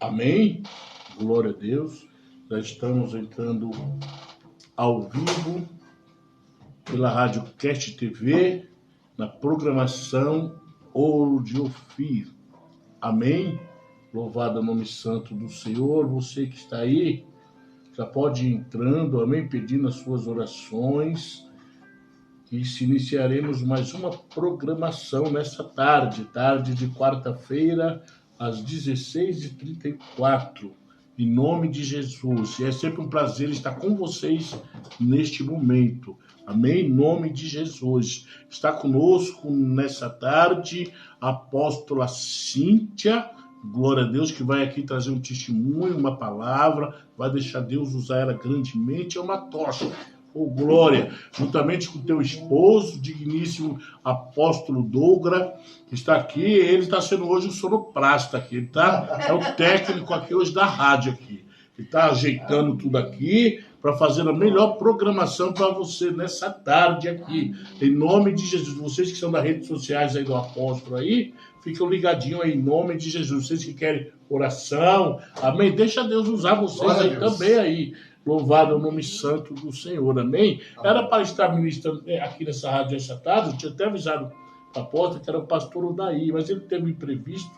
Amém? Glória a Deus. Já estamos entrando ao vivo pela Rádio Cast TV, na programação Ouro de Ofir. Amém? Louvado o nome santo do Senhor. Você que está aí, já pode ir entrando, amém? Pedindo as suas orações. E se iniciaremos mais uma programação nessa tarde de quarta-feira, às 16h34, em nome de Jesus. E é sempre um prazer estar com vocês neste momento. Amém? Em nome de Jesus. Está conosco nessa tarde a apóstola Cíntia, glória a Deus, que vai aqui trazer um testemunho, uma palavra, vai deixar Deus usar ela grandemente. É uma tocha. Oh, glória, juntamente com teu esposo, digníssimo apóstolo Douglas, que está aqui. Ele está sendo hoje o sonoplasta aqui, ele é o técnico aqui hoje da rádio aqui. Ele está ajeitando tudo aqui para fazer a melhor programação para você nessa tarde aqui. Em nome de Jesus. Vocês que são das redes sociais aí do apóstolo aí, ficam ligadinhos aí em nome de Jesus. Vocês que querem oração, amém? Deixa Deus usar vocês aí também aí. Louvado é o nome santo do Senhor, amém? Era para estar ministrando aqui nessa rádio essa tarde, eu tinha até avisado a porta que era o pastor Odair, mas ele teve um imprevisto,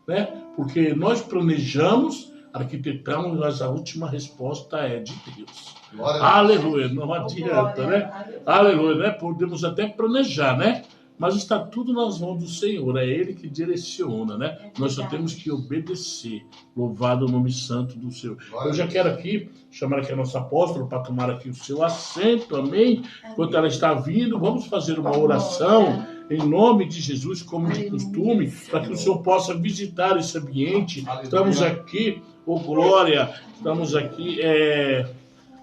né? Porque nós planejamos, arquitetamos, mas a última resposta é de Deus. Aleluia, não adianta, né? Aleluia, né? Podemos até planejar, né? Mas está tudo nas mãos do Senhor, é Ele que direciona, né? Nós só temos que obedecer. Louvado o nome santo do Senhor. Eu já quero aqui chamar aqui a nossa apóstola para tomar aqui o seu assento, amém? Enquanto ela está vindo, vamos fazer uma oração em nome de Jesus, como de costume, para que o Senhor possa visitar esse ambiente. Estamos aqui, glória, estamos aqui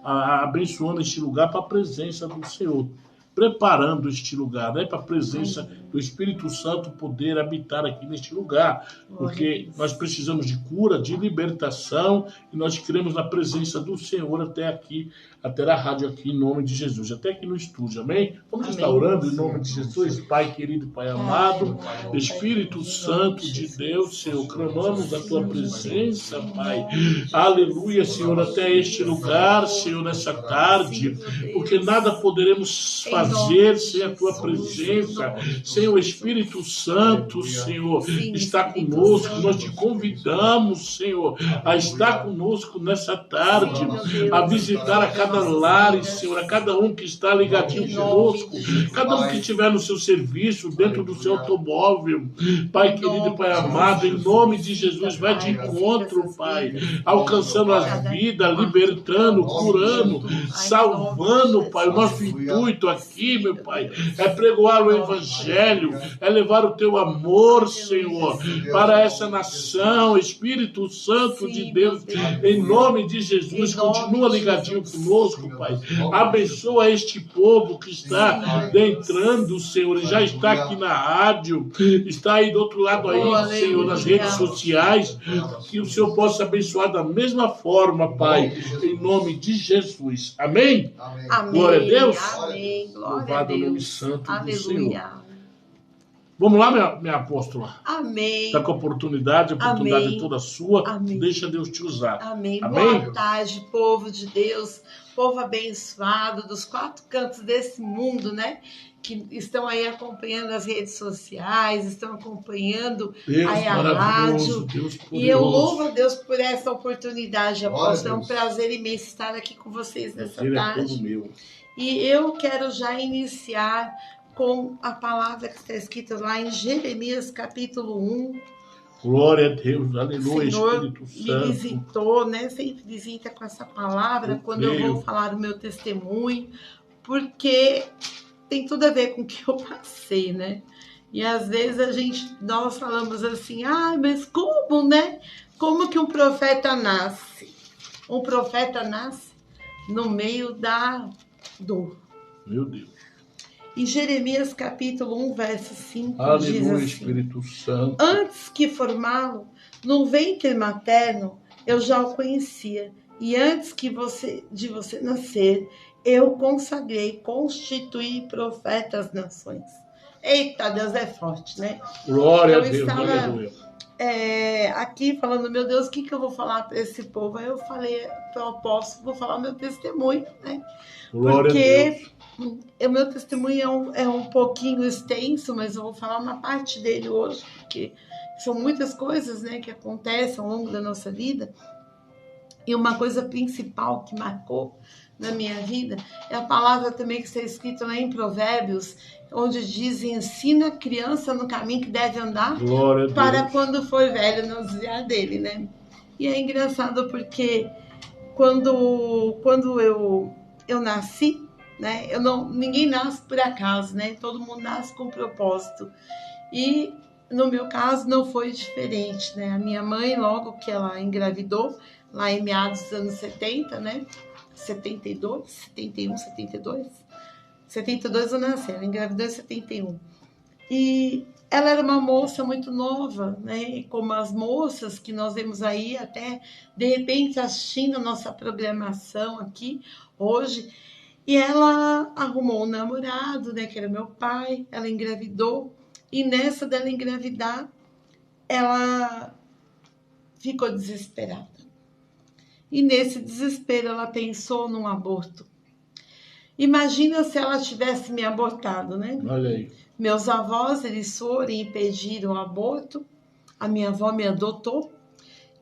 abençoando este lugar para a presença do Senhor. Preparando este lugar, né, para a presença do Espírito Santo poder habitar aqui neste lugar, porque nós precisamos de cura, de libertação, e nós queremos na presença do Senhor até aqui, até a rádio aqui, em nome de Jesus, até aqui no estúdio, amém? Vamos estar orando em nome de Jesus, Pai querido, Pai amado, Espírito Santo de Deus, Senhor, clamamos a Tua presença, Pai, aleluia, Senhor, até este lugar, Senhor, nessa tarde, porque nada poderemos fazer sem a Tua presença, sem o Espírito Santo, Senhor, está conosco. Nós te convidamos, Senhor, a estar conosco nessa tarde, a visitar a cada lar, Senhor, a cada um que está ligadinho conosco, cada um que estiver no seu serviço, dentro do seu automóvel, Pai querido e Pai amado, em nome de Jesus, vai de encontro, Pai, alcançando as vidas, libertando, curando, salvando, Pai. O nosso intuito aqui, meu Pai, é pregoar o Evangelho, é levar o Teu amor, Senhor, para essa nação. Espírito Santo de Deus, em nome de Jesus, continua ligadinho conosco, Pai. Abençoa este povo que está entrando, Senhor, e já está aqui na rádio, está aí do outro lado aí, Senhor, nas redes sociais, que o Senhor possa abençoar da mesma forma, Pai, em nome de Jesus. Amém? Amém. Glória a Deus. Amém. Louvado o nome santo Aleluia. do Senhor. Vamos lá, minha apóstola. Amém. Está com a oportunidade Amém. Toda sua. Amém. Deixa Deus te usar. Amém. Amém. Boa tarde, povo de Deus, povo abençoado dos quatro cantos desse mundo, né? Que estão aí acompanhando as redes sociais, estão acompanhando Deus aí a maravilhoso, rádio. Deus poderoso. E eu louvo a Deus por essa oportunidade, apóstolo. É um prazer imenso estar aqui com vocês nessa tarde. É todo meu. E eu quero já iniciar com a palavra que está escrita lá em Jeremias capítulo 1. Glória a Deus, aleluia, O Senhor Espírito me Santo. visitou, né? Sempre visita com essa palavra quando eu vou falar o meu testemunho, porque tem tudo a ver com o que eu passei, né? E às vezes nós falamos assim, mas como, né? Como que um profeta nasce? Um profeta nasce no meio da dor. Meu Deus. Em Jeremias capítulo 1, verso 5, Aleluia, diz assim: Espírito Santo. Antes que formá-lo no ventre materno, eu já o conhecia. E antes de você nascer, eu constituí profeta às nações. Eita, Deus é forte, né? Glória a Deus, aleluia. aqui falando, meu Deus, o que eu vou falar para esse povo? Aí eu falei para o apóstolo, vou falar o meu testemunho, né? Glória Porque o meu testemunho é um pouquinho extenso, mas eu vou falar uma parte dele hoje, porque são muitas coisas, né, que acontecem ao longo da nossa vida. E uma coisa principal que marcou na minha vida é a palavra também que está escrita lá em Provérbios, onde diz: ensina a criança no caminho que deve andar, para quando for velho não desviar dele, né? E é engraçado porque quando eu nasci, né? Ninguém nasce por acaso, né? Todo mundo nasce com propósito. E no meu caso não foi diferente, né? A minha mãe, logo que ela engravidou, lá em meados dos anos 70, né? 72, 71, 72. 72 eu nasci, ela engravidou em 71. E ela era uma moça muito nova, né? E como as moças que nós vemos aí, até de repente assistindo a nossa programação aqui hoje. E ela arrumou um namorado, né? Que era meu pai. Ela engravidou. E nessa dela engravidar, ela ficou desesperada. E nesse desespero ela pensou num aborto. Imagina se ela tivesse me abortado, né? Olha aí. Meus avós, eles foram e impediram o aborto. A minha avó me adotou.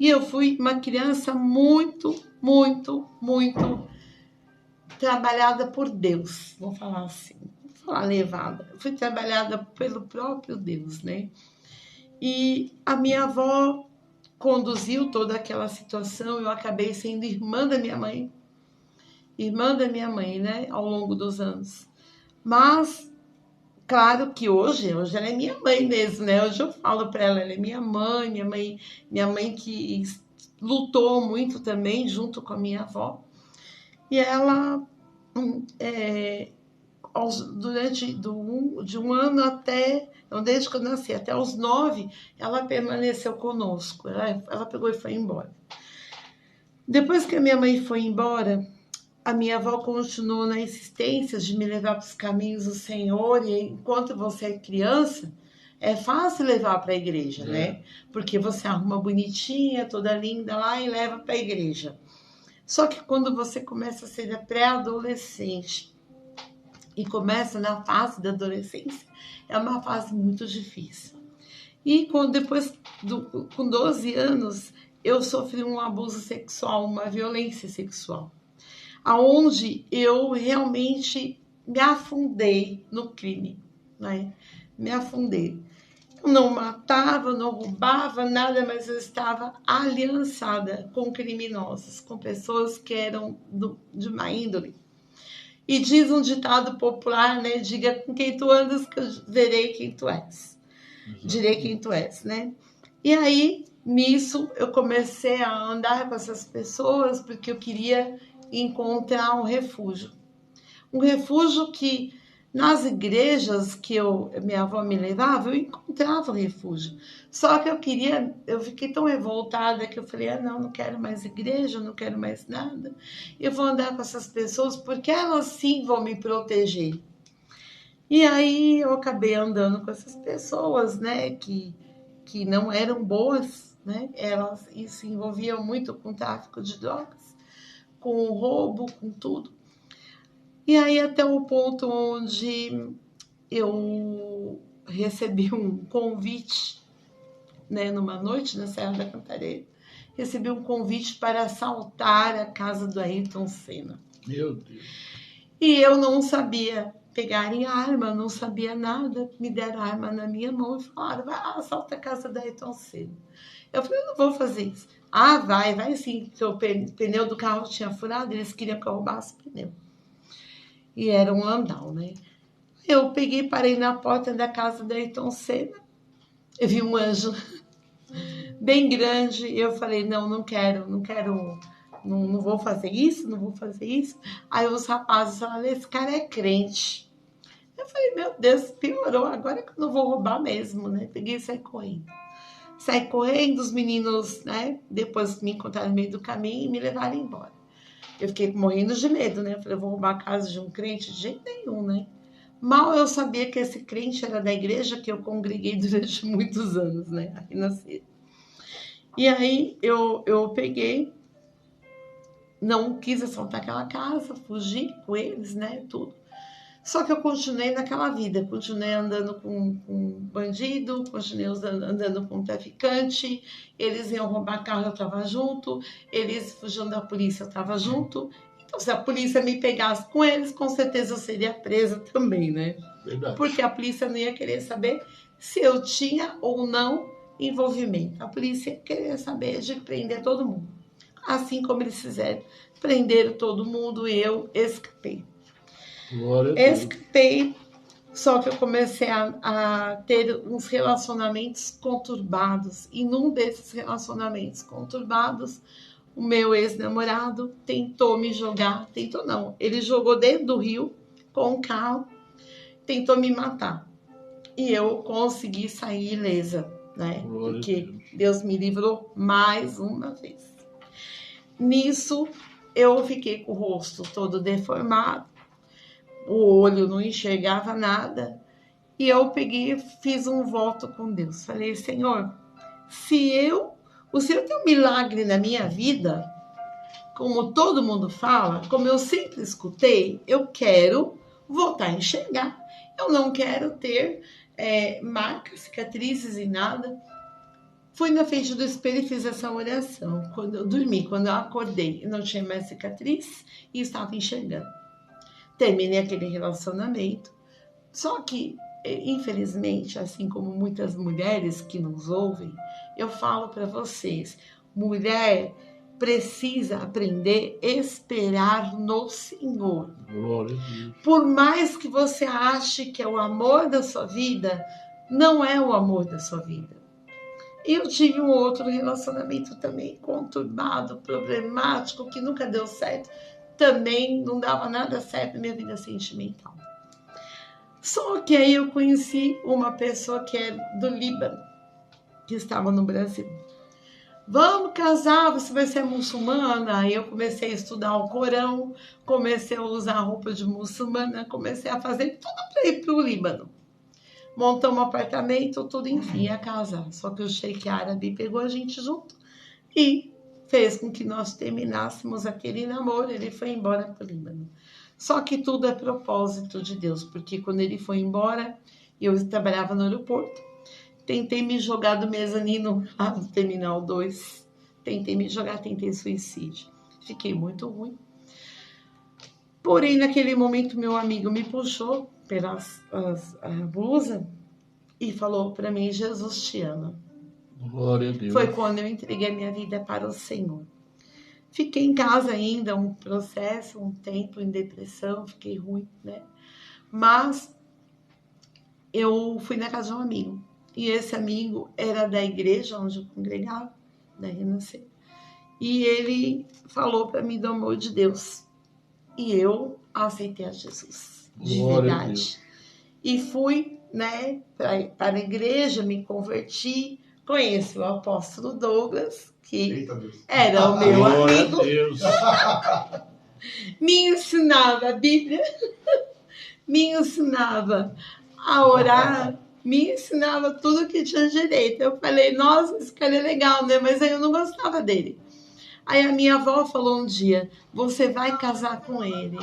E eu fui uma criança muito, muito, muito trabalhada por Deus. Vou falar assim. Vou falar levada. Eu fui trabalhada pelo próprio Deus, né? E a minha avó conduziu toda aquela situação. Eu acabei sendo irmã da minha mãe. Irmã da minha mãe, né? Ao longo dos anos. Mas claro que hoje ela é minha mãe mesmo, né? Hoje eu falo para ela é minha mãe que lutou muito também junto com a minha avó. E ela, de um ano até, então desde que eu nasci até os 9, ela permaneceu conosco. Ela pegou e foi embora. Depois que a minha mãe foi embora, a minha avó continuou na insistência de me levar para os caminhos do Senhor, e enquanto você é criança, é fácil levar para a igreja, né? Porque você arruma bonitinha, toda linda lá e leva para a igreja. Só que quando você começa a ser pré-adolescente e começa na fase da adolescência, é uma fase muito difícil. E com 12 anos, eu sofri um abuso sexual, uma violência sexual, aonde eu realmente me afundei no crime, né? Me afundei. Eu não matava, não roubava nada, mas eu estava aliançada com criminosos, com pessoas que eram de má índole. E diz um ditado popular, né? Diga com quem tu andas que eu verei quem tu és. Direi quem tu és, né? E aí, nisso, eu comecei a andar com essas pessoas porque eu queria encontrar um refúgio. Um refúgio que nas igrejas que minha avó me levava, eu encontrava um refúgio. Só que eu fiquei tão revoltada que eu falei, não quero mais igreja, não quero mais nada. Eu vou andar com essas pessoas porque elas sim vão me proteger. E aí eu acabei andando com essas pessoas, né, que não eram boas, né? Elas se envolviam muito com tráfico de drogas, com roubo, com tudo. E aí até o ponto onde eu recebi um convite, né, numa noite na Serra da Cantareira, recebi um convite para assaltar a casa do Ayrton Senna. Meu Deus. E eu não sabia pegar em arma, não sabia nada, me deram a arma na minha mão e falaram, vai lá, assalta a casa do Ayrton Senna. Eu falei, eu não vou fazer isso. Ah, vai sim, porque o pneu do carro tinha furado, eles queriam que eu roubasse o pneu. E era um Landau, né? Eu peguei, parei na porta da casa do Ayrton Senna, eu vi um anjo bem grande, e eu falei, não quero, não vou fazer isso, não vou fazer isso. Aí os rapazes falaram, esse cara é crente. Eu falei, meu Deus, piorou, agora que eu não vou roubar mesmo, né? Peguei e saí correndo. Saí correndo, os meninos, né? Depois me encontraram no meio do caminho e me levaram embora. Eu fiquei morrendo de medo, né? Eu falei, eu vou roubar a casa de um crente? De jeito nenhum, né? Mal eu sabia que esse crente era da igreja que eu congreguei durante muitos anos, né? Aqui na Síria. E aí eu peguei, não quis assaltar aquela casa, fugi com eles, né, tudo. Só que eu continuei naquela vida, continuei andando com bandido, continuei andando com traficante, eles iam roubar carro, eu estava junto, eles fugiam da polícia, eu estava junto. Então, se a polícia me pegasse com eles, com certeza eu seria presa também, né? Verdade. Porque a polícia não ia querer saber se eu tinha ou não envolvimento. A polícia ia querer saber de prender todo mundo. Assim como eles fizeram, prenderam todo mundo e eu escapei. Escapei, só que eu comecei a ter uns relacionamentos conturbados. E num desses relacionamentos conturbados, o meu ex-namorado tentou me jogar, tentou não, ele jogou dentro do rio com um carro, tentou me matar. E eu consegui sair ilesa, né? Porque Deus me livrou mais uma vez. Nisso, eu fiquei com o rosto todo deformado, o olho não enxergava nada, e eu peguei, fiz um voto com Deus. Falei, Senhor, o Senhor tem um milagre na minha vida, como todo mundo fala, como eu sempre escutei, eu quero voltar a enxergar. Eu não quero ter marcas, cicatrizes e nada. Fui na frente do espelho e fiz essa oração. Quando eu dormi, quando eu acordei, eu não tinha mais cicatriz e estava enxergando. Terminei aquele relacionamento. Só que, infelizmente, assim como muitas mulheres que nos ouvem, eu falo para vocês, mulher precisa aprender a esperar no Senhor. Glória a Deus. Por mais que você ache que é o amor da sua vida, não é o amor da sua vida. Eu tive um outro relacionamento também conturbado, problemático, que nunca deu certo. Também não dava nada certo na minha vida sentimental. Só que aí eu conheci uma pessoa que é do Líbano, que estava no Brasil. Vamos casar, você vai ser muçulmana. Aí eu comecei a estudar o Corão, comecei a usar roupa de muçulmana, comecei a fazer tudo para ir para o Líbano. Montamos um apartamento, tudo, enfim, ia casar. Só que o Sheik árabe pegou a gente junto e fez com que nós terminássemos aquele namoro. Ele foi embora para o Líbano. Só que tudo é propósito de Deus, porque quando ele foi embora, eu trabalhava no aeroporto. Tentei me jogar do mezanino lá no Terminal 2. Tentei suicídio. Fiquei muito ruim. Porém, naquele momento, meu amigo me puxou pela blusa e falou para mim, Jesus te ama. Glória a Deus. Foi quando eu entreguei a minha vida para o Senhor. Fiquei em casa ainda, um processo, um tempo em depressão, fiquei ruim, né? Mas eu fui na casa de um amigo. E esse amigo era da igreja onde eu congregava, da Renascer. E ele falou para mim do amor de Deus. E eu aceitei a Jesus, de verdade. E fui, né, para a igreja, me converti, conheci o apóstolo Douglas, que era o meu amigo. Deus. Me ensinava a Bíblia, me ensinava a orar, me ensinava tudo que tinha direito. Eu falei, nossa, esse cara é legal, né? Mas aí eu não gostava dele. Aí a minha avó falou um dia, você vai casar com ele?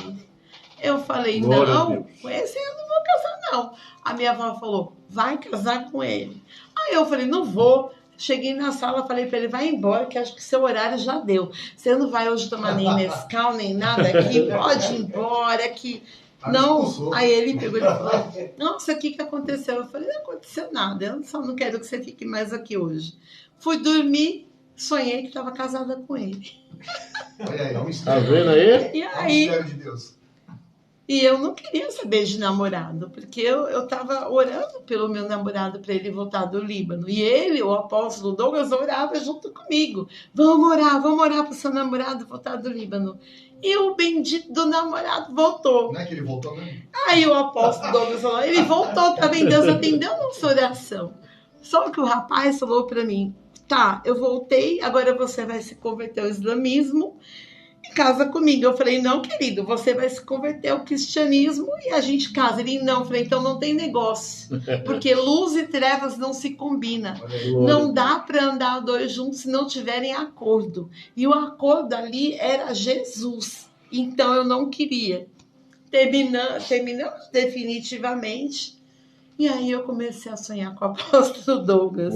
Eu falei, não, com esse eu não vou casar, não. A minha avó falou, vai casar com ele. Aí eu falei, não vou. Cheguei na sala, falei para ele, vai embora, que acho que seu horário já deu. Você não vai hoje tomar nem Nescau, nem nada aqui, pode ir embora, que... Não, aí ele pegou e falou, nossa, o que aconteceu? Eu falei, não aconteceu nada, eu só não quero que você fique mais aqui hoje. Fui dormir, sonhei que estava casada com ele. Tá vendo aí? E aí, mistério de Deus. E eu não queria saber de namorado, porque eu estava orando pelo meu namorado para ele voltar do Líbano. E ele, o apóstolo Douglas, orava junto comigo. Vamos orar para o seu namorado voltar do Líbano. E o bendito do namorado voltou. Não é que ele voltou mesmo? Aí o apóstolo Douglas falou, ele voltou, tá vendo? Deus atendeu a nossa oração. Só que o rapaz falou para mim, tá, eu voltei, agora você vai se converter ao islamismo casa comigo. Eu falei, não, querido, você vai se converter ao cristianismo e a gente casa. Ele, não. Eu falei, então não tem negócio, porque luz e trevas não se combinam. Não dá para andar dois juntos se não tiverem acordo. E o acordo ali era Jesus. Então eu não queria. Terminamos definitivamente. E aí eu comecei a sonhar com o apóstolo Douglas,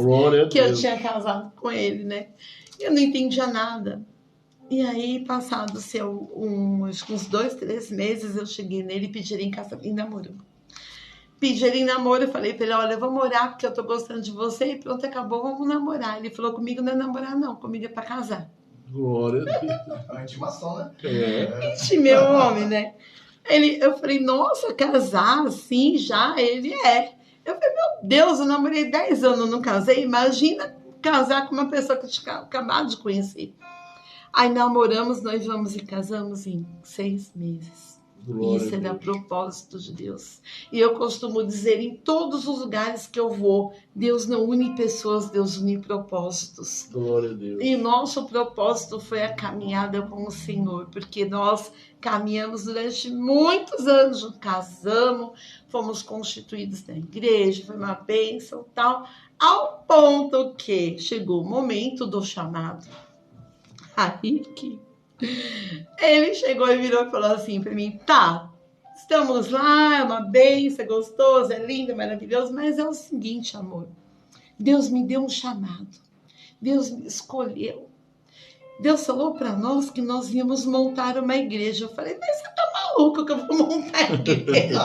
que eu tinha casado com ele, né? Eu não entendia nada. E aí, passados acho que uns 2, 3 meses, eu cheguei nele e pedi ele em casamento, em namoro. Pedi ele em namoro, eu falei pra ele, olha, vamos orar porque eu tô gostando de você e pronto, acabou, vamos namorar. Ele falou, comigo não é namorar não, comigo é pra casar. Glória a Deus. É uma intimação, né? Intimei o homem, né? Eu falei, nossa, casar assim já? Ele é. Eu falei, meu Deus, eu namorei 10 anos, não casei. Imagina casar com uma pessoa que eu tinha acabado de conhecer. Aí namoramos, noivamos e casamos em 6 meses. Glória Isso a era Deus. propósito de Deus. E eu costumo dizer em todos os lugares que eu vou, Deus não une pessoas, Deus une propósitos. Glória a Deus. E nosso propósito foi a caminhada com o Senhor, porque nós caminhamos durante muitos anos, casamos, fomos constituídos na igreja, foi uma bênção e tal, ao ponto que chegou o momento do chamado. Aí que ele chegou e virou e falou assim para mim, tá, estamos lá, é uma bênção, é gostoso, é lindo, é maravilhoso, mas é o seguinte, amor, Deus me deu um chamado, Deus me escolheu, Deus falou para nós que nós íamos montar uma igreja. Eu falei, mas você tá maluco que eu vou montar igreja?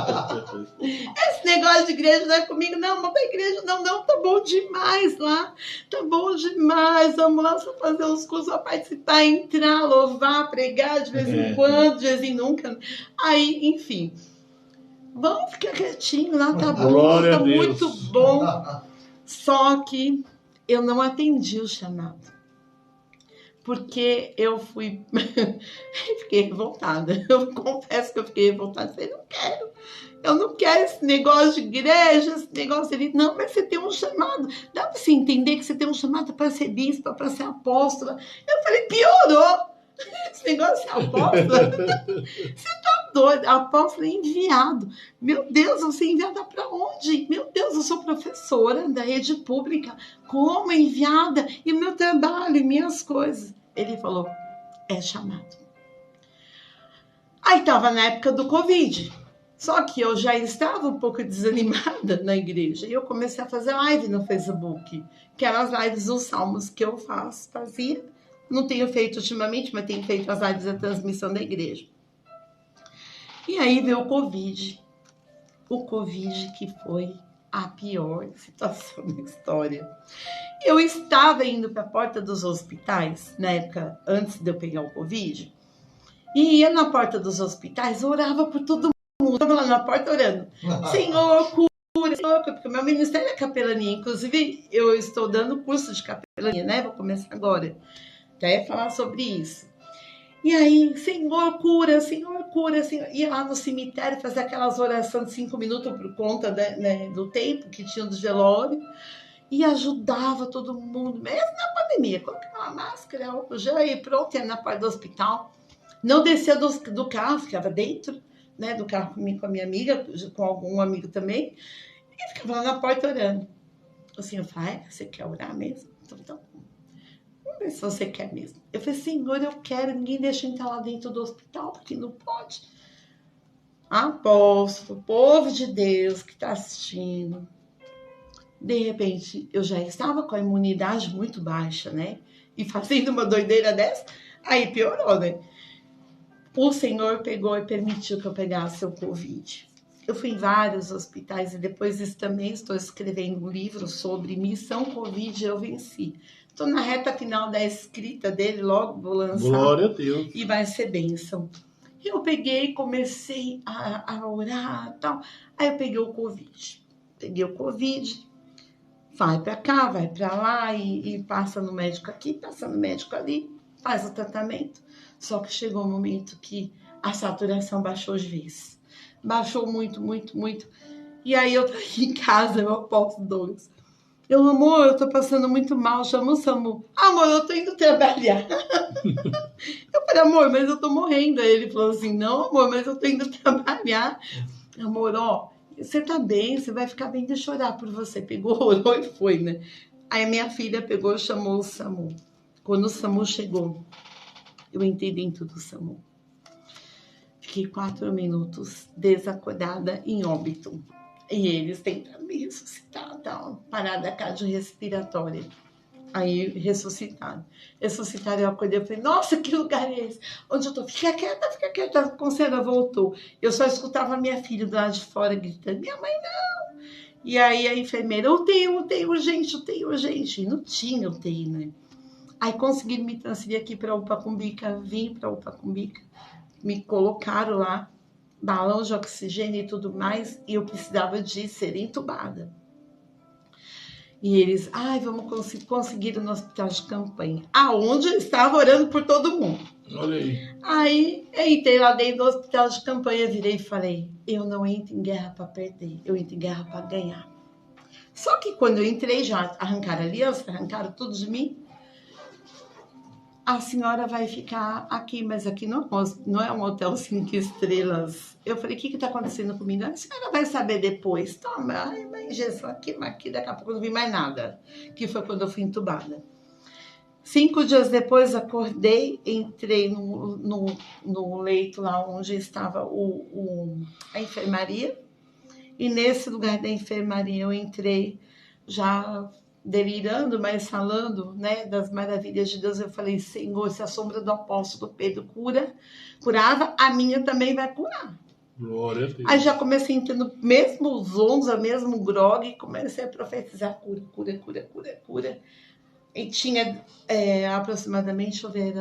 Esse negócio de igreja não é comigo, não, montar igreja, não, tá bom demais lá, tá bom demais, vamos lá só fazer os cursos, só participar, entrar, louvar, pregar de vez em quando, de vez em nunca. Aí, enfim, vamos ficar quietinho lá, tá bom, Glória tá a Deus. muito bom. Só que eu não atendi o chamado. Porque eu fiquei revoltada. Eu confesso que eu fiquei revoltada. Eu falei, eu não quero esse negócio de igreja, esse negócio ali. Não, mas você tem um chamado. Dá para você entender que você tem um chamado para ser bispa, para ser apóstola. Eu falei, piorou. Esse negócio de ser apóstola. Você tá doido. Apóstola é enviado. Meu Deus, você é enviada para onde? Meu Deus, eu sou professora da rede pública. Como enviada? E meu trabalho, e minhas coisas. Ele falou, é chamado. Aí estava na época do Covid. Só que eu já estava um pouco desanimada na igreja. E eu comecei a fazer live no Facebook. Que eram as lives dos salmos que eu fazia. Não tenho feito ultimamente, mas tenho feito as lives da transmissão da igreja. E aí veio o Covid. O Covid que foi a pior situação da história. Eu estava indo para a porta dos hospitais, na época, antes de eu pegar o Covid, e ia na porta dos hospitais, orava por todo mundo. Estava lá na porta orando. Senhor, cura, Senhor, porque o meu ministério é capelania. Inclusive, eu estou dando curso de capelania, né? Vou começar agora. Até falar sobre isso. E aí, Senhor, cura, Senhor, cura, Senhor. Ia lá no cemitério fazer aquelas orações de 5 minutos por conta do tempo que tinha do velório. E ajudava todo mundo, mesmo na pandemia. Colocava uma máscara, álcool gel e pronto, ia na parte do hospital. Não descia do carro, ficava dentro, né, do carro com a minha amiga, com algum amigo também. E ficava lá na porta orando. Assim, eu falei, você quer orar mesmo? Então, vamos ver se você quer mesmo. Eu falei, Senhor, eu quero, ninguém deixa eu entrar lá dentro do hospital, porque não pode. Apóstolo, povo de Deus que está assistindo. De repente, eu já estava com a imunidade muito baixa, né? E fazendo uma doideira dessa, aí piorou, né? O Senhor pegou e permitiu que eu pegasse o Covid. Eu fui em vários hospitais e depois disso também estou escrevendo um livro sobre Missão Covid, eu venci. Estou na reta final da escrita dele, logo vou lançar. Glória a Deus. E vai ser bênção. Eu peguei e comecei a orar e tal. Aí eu peguei o Covid. Vai para cá, vai para lá e passa no médico aqui, passa no médico ali, faz o tratamento. Só que chegou um momento que a saturação baixou de vez. Baixou muito, muito, muito. E aí eu tô aqui em casa, eu aposto Douglas. Amor, eu tô passando muito mal, chama o SAMU. Amor, eu tô indo trabalhar. Eu falei, amor, mas eu tô morrendo. Aí ele falou assim, não, amor, mas eu tô indo trabalhar. Amor, ó, você tá bem, você vai ficar bem de chorar por você. Pegou, orou e foi, né? Aí a minha filha pegou e chamou o SAMU. Quando o SAMU chegou, eu entrei dentro do SAMU. Fiquei 4 minutos desacordada em óbito. E eles tentaram me ressuscitar, tá? Parada cardiorrespiratória. Aí ressuscitaram. Ressuscitaram, eu acordei, eu falei, nossa, que lugar é esse? Onde eu tô? Fica quieta, a conselheira voltou. Eu só escutava minha filha do lado de fora gritando, minha mãe não! E aí a enfermeira, UTI urgente. E não tinha UTI, né? Aí conseguiram me transferir aqui para UPA Cumbica, vim para UPA Cumbica, me colocaram lá, balão de oxigênio e tudo mais, e eu precisava de ser entubada. E eles, vamos conseguir no hospital de campanha. Aonde eu estava orando por todo mundo. Olha aí. Aí, eu entrei lá dentro do hospital de campanha, virei e falei, eu não entro em guerra para perder, eu entro em guerra para ganhar. Só que quando eu entrei, já arrancaram a aliança, arrancaram tudo de mim. A senhora vai ficar aqui, mas aqui não é um hotel 5 estrelas. Eu falei, o que está acontecendo comigo? A senhora vai saber depois. Toma, uma injeção aqui, daqui a pouco eu não vi mais nada. Que foi quando eu fui entubada. 5 dias depois, acordei, entrei no leito lá onde estava a enfermaria. E nesse lugar da enfermaria eu entrei já delirando, mas falando, né, das maravilhas de Deus. Eu falei, Senhor, se a sombra do apóstolo Pedro curava, a minha também vai curar. Glória a Deus. Aí já comecei entendendo, mesmo zonza, mesmo grog, comecei a profetizar cura. E tinha aproximadamente, deixa eu ver,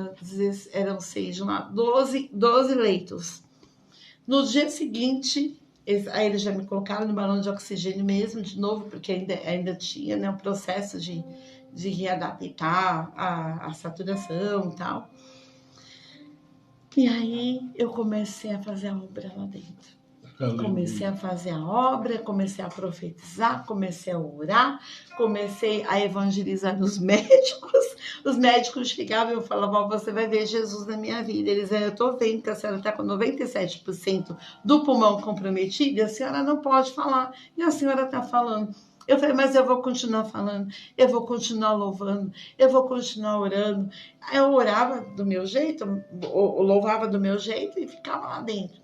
eram 6 de lá, 12 leitos. No dia seguinte, aí eles já me colocaram no balão de oxigênio mesmo, de novo, porque ainda tinha, né, um processo de readaptar a saturação e tal. E aí eu comecei a fazer a obra lá dentro. Aleluia. Comecei a fazer a obra, comecei a profetizar, comecei a orar, comecei a evangelizar os médicos. Os médicos chegavam e eu falava, você vai ver Jesus na minha vida. Eles diziam, eu tô vendo que a senhora está com 97% do pulmão comprometido e a senhora não pode falar. E a senhora está falando. Eu falei, mas eu vou continuar falando, eu vou continuar louvando, eu vou continuar orando. Eu orava do meu jeito, eu louvava do meu jeito e ficava lá dentro.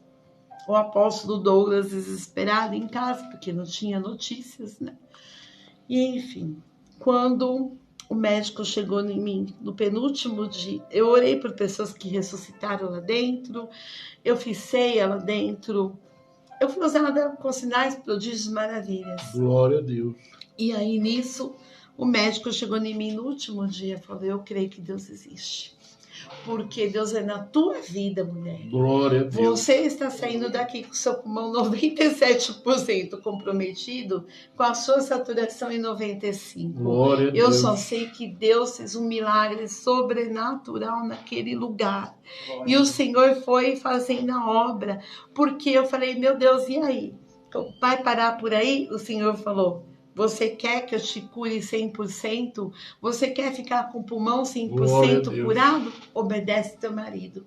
O apóstolo Douglas desesperado em casa, porque não tinha notícias, né? E, enfim, quando o médico chegou em mim, no penúltimo dia, eu orei por pessoas que ressuscitaram lá dentro, eu fiz ceia lá dentro, eu fui usada com sinais, prodígios, maravilhas. Glória a Deus. E aí, nisso, o médico chegou em mim no último dia e falou, eu creio que Deus existe. Porque Deus é na tua vida, mulher. Glória a Deus. Você está saindo daqui com o seu pulmão 97% comprometido, com a sua saturação em 95%. Glória a Deus. Eu só sei que Deus fez um milagre sobrenatural naquele lugar. Glória. E o Senhor foi fazendo a obra. Porque eu falei, meu Deus, e aí? Vai parar por aí? O Senhor falou, você quer que eu te cure 100%? Você quer ficar com o pulmão 100% curado? Obedece teu marido.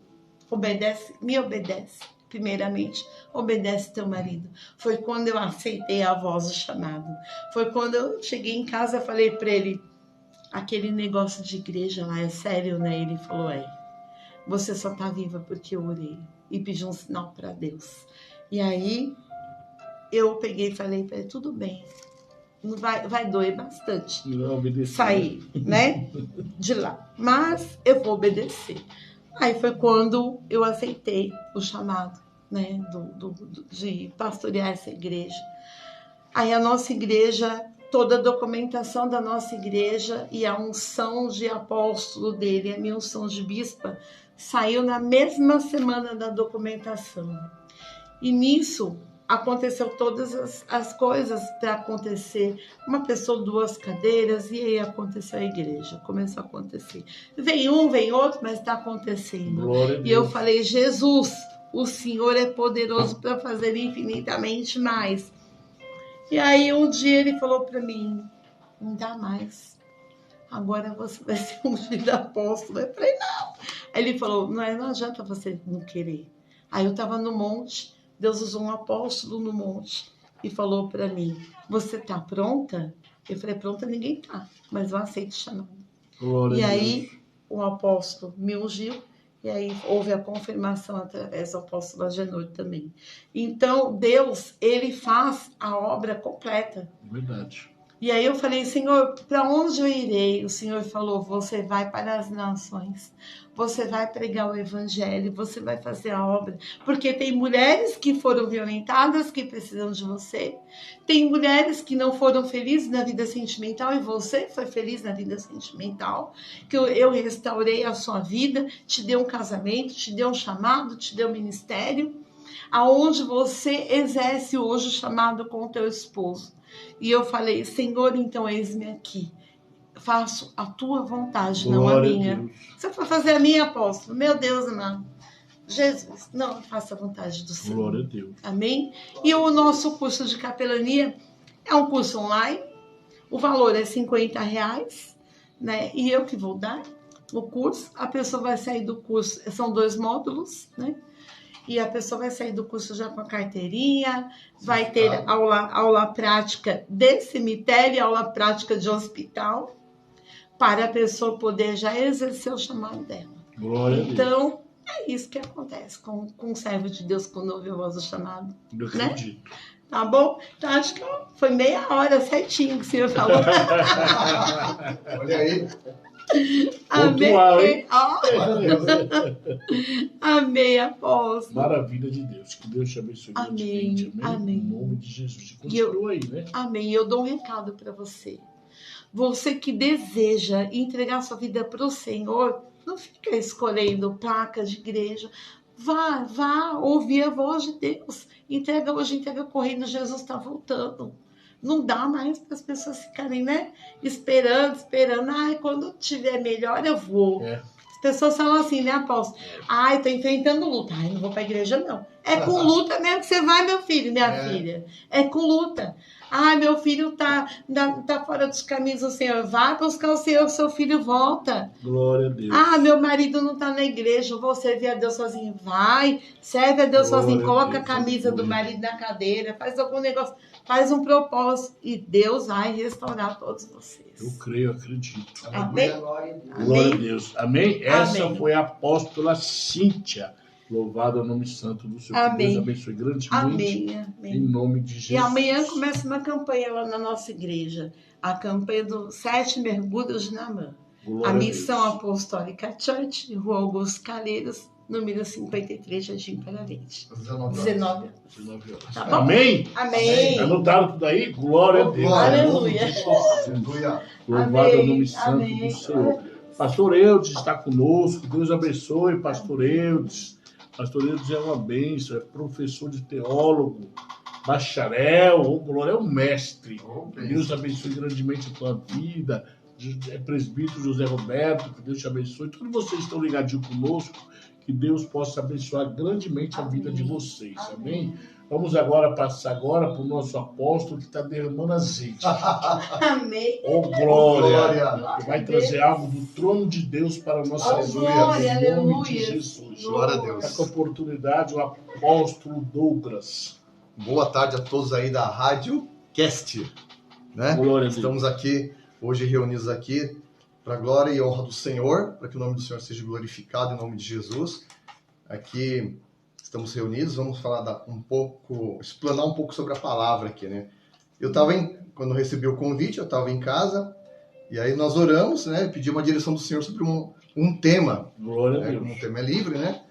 Me obedece. Primeiramente, obedece teu marido. Foi quando eu aceitei a voz do chamado. Foi quando eu cheguei em casa e falei para ele, aquele negócio de igreja lá é sério, né? Ele falou, você só tá viva porque eu orei e pedi um sinal para Deus. E aí, eu peguei e falei para ele, tudo bem. Vai doer bastante sair, né, de lá, mas eu vou obedecer. Aí foi quando eu aceitei o chamado, né, de pastorear essa igreja. Aí a nossa igreja, toda a documentação da nossa igreja e a unção de apóstolo dele, a minha unção de bispa, saiu na mesma semana da documentação. E nisso aconteceu todas as coisas para acontecer. Uma pessoa, 2 cadeiras, e aí aconteceu a igreja. Começou a acontecer. Vem um, vem outro, mas está acontecendo. E eu falei, Jesus, o Senhor é poderoso para fazer infinitamente mais. E aí um dia ele falou para mim, não dá mais. Agora você vai ser ungido apóstolo. Eu falei, não. Aí ele falou, não adianta você não querer. Aí eu estava no monte, Deus usou um apóstolo no monte e falou para mim, você tá pronta? Eu falei, pronta ninguém tá, mas eu aceito o chamado. E aí o apóstolo me ungiu, e aí houve a confirmação através do apóstolo Agenor também. Então, Deus, ele faz a obra completa. Verdade. E aí eu falei, Senhor, para onde eu irei? O Senhor falou, você vai para as nações, você vai pregar o evangelho, você vai fazer a obra. Porque tem mulheres que foram violentadas, que precisam de você. Tem mulheres que não foram felizes na vida sentimental, e você foi feliz na vida sentimental. Que eu restaurei a sua vida, te dei um casamento, te dei um chamado, te dei um ministério. Aonde você exerce hoje o chamado com o teu esposo. E eu falei, Senhor, então eis-me aqui. Faço a tua vontade, não a minha. Você foi fazer a minha, apóstolo? Meu Deus, amado. Jesus, não faça a vontade do Senhor. Glória a Deus. Amém? E o nosso curso de capelania é um curso online. O valor é R$50, né? E eu que vou dar o curso. A pessoa vai sair do curso, são 2 módulos, né? E a pessoa vai sair do curso já com a carteirinha, vai ter aula prática de cemitério e aula prática de hospital, para a pessoa poder já exercer o chamado dela. Glória a Deus. Então, é isso que acontece com um servo de Deus quando ouve a voz do chamado. Eu acredito. Né? Tá bom? Então, acho que foi meia hora certinho que o senhor falou. Olha aí. Amém. Amém, apóstolo. Maravilha de Deus. Que Deus te abençoe. Amém. Amém. Em nome de Jesus. Continua aí, né? Amém. Eu dou um recado para você. Você que deseja entregar sua vida para o Senhor, não fica escolhendo placa de igreja. Vá ouvir a voz de Deus. Entrega hoje, entrega correndo. Jesus está voltando. Não dá mais para as pessoas ficarem, né? Esperando. Ai, quando tiver melhor eu vou. As pessoas falam assim, né, apóstolo? Ai, tô enfrentando luta. Ai, não vou para a igreja, não. É com luta mesmo que você vai, meu filho, minha filha. É com luta. Ai, meu filho tá fora dos caminhos do Senhor. Vai buscar o Senhor, seu filho volta. Glória a Deus. Ah, meu marido não tá na igreja, eu vou servir a Deus sozinho. Vai, serve a Deus sozinho. Coloca a camisa do marido na cadeira, faz algum negócio, faz um propósito. E Deus vai restaurar todos vocês. Eu creio, acredito. Amém? Glória a Deus. Amém? Essa foi a apóstola Cíntia. Louvado é o nome santo do Senhor. Amém. Que Deus abençoe grandemente. Amém. Em nome de Jesus. E amanhã começa uma campanha lá na nossa igreja. A campanha dos 7 mergulhos de Naamã. A Missão Apostólica Church, Rua Augusto Calheiros, número 53, Jardim Paravente. 19 horas. Tá bom? Amém? Amém. Anotaram tudo aí? Glória a Deus. Aleluia. Louvado é o nome santo do Senhor. Pastor Eudes está conosco. Deus abençoe, Pastor Eudes. Pastor Eudes é uma bênção, é professor de teólogo, bacharel, glória, é um mestre. Que Deus abençoe grandemente a tua vida. É presbítero José Roberto, que Deus te abençoe. Todos vocês estão ligadinhos conosco, que Deus possa abençoar grandemente a vida de vocês. Amém? Vamos agora passar para o nosso apóstolo que está derramando azeite. Amém. Oh, glória! Que vai trazer algo do trono de Deus para a nossa vida. Em nome de Jesus. Glória a Deus. Essa oportunidade, o apóstolo Douglas. Boa tarde a todos aí da Rádio Cast. Né? Glória a Deus. Estamos aqui, hoje reunidos aqui, para a glória e honra do Senhor, para que o nome do Senhor seja glorificado em nome de Jesus. Aqui estamos reunidos, vamos falar explanar um pouco sobre a palavra aqui, né? Quando eu recebi o convite, eu estava em casa, e aí nós oramos, né? Pedi uma direção do Senhor sobre um tema. Glória a Deus. Um tema livre, né?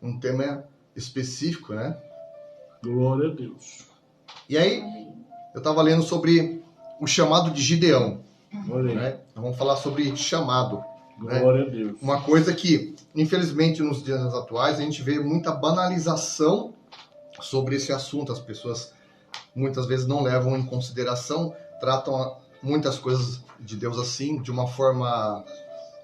Um tema específico, né? Glória a Deus. E aí, eu estava lendo sobre o chamado de Gideão. Né? Nós vamos falar sobre chamado. Glória né? a Deus. Uma coisa que, infelizmente, nos dias atuais, a gente vê muita banalização sobre esse assunto. As pessoas, muitas vezes, não levam em consideração, tratam muitas coisas de Deus assim, de uma forma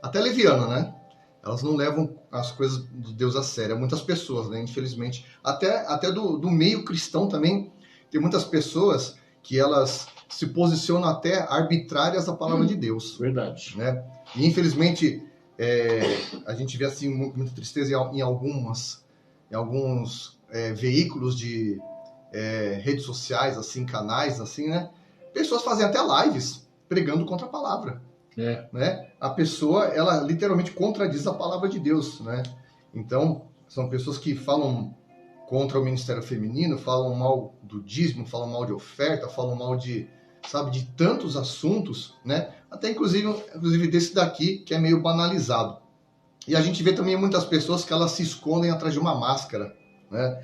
até leviana, né? Elas não levam as coisas de Deus a sério. Muitas pessoas, né? Infelizmente. Até do meio cristão também, tem muitas pessoas que elas se posicionam até arbitrárias à palavra de Deus. Verdade. Né? E infelizmente a gente vê assim muita tristeza em alguns veículos de redes sociais, assim, canais, assim, né? Pessoas fazem até lives pregando contra a palavra. Né? A pessoa, ela literalmente contradiz a palavra de Deus, né? Então, são pessoas que falam contra o ministério feminino, falam mal do dízimo, falam mal de oferta, falam mal de tantos assuntos, né? Até inclusive desse daqui, que é meio banalizado. E a gente vê também muitas pessoas que elas se escondem atrás de uma máscara, né?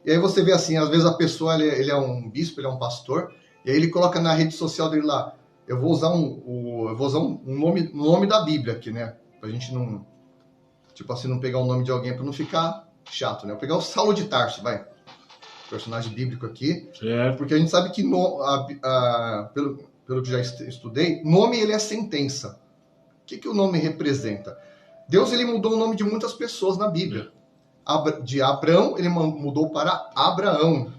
E aí você vê assim, às vezes a pessoa, ele é um bispo, ele é um pastor, e aí ele coloca na rede social dele lá, eu vou usar um nome da Bíblia aqui, né? Pra gente não, tipo assim, não pegar o nome de alguém pra não ficar chato, né? Eu vou pegar o Saulo de Tarso, vai. Personagem bíblico aqui. Certo. Porque a gente sabe que, pelo que já estudei, nome ele é sentença. O que o nome representa? Deus ele mudou o nome de muitas pessoas na Bíblia. De Abrão, ele mudou para Abraão.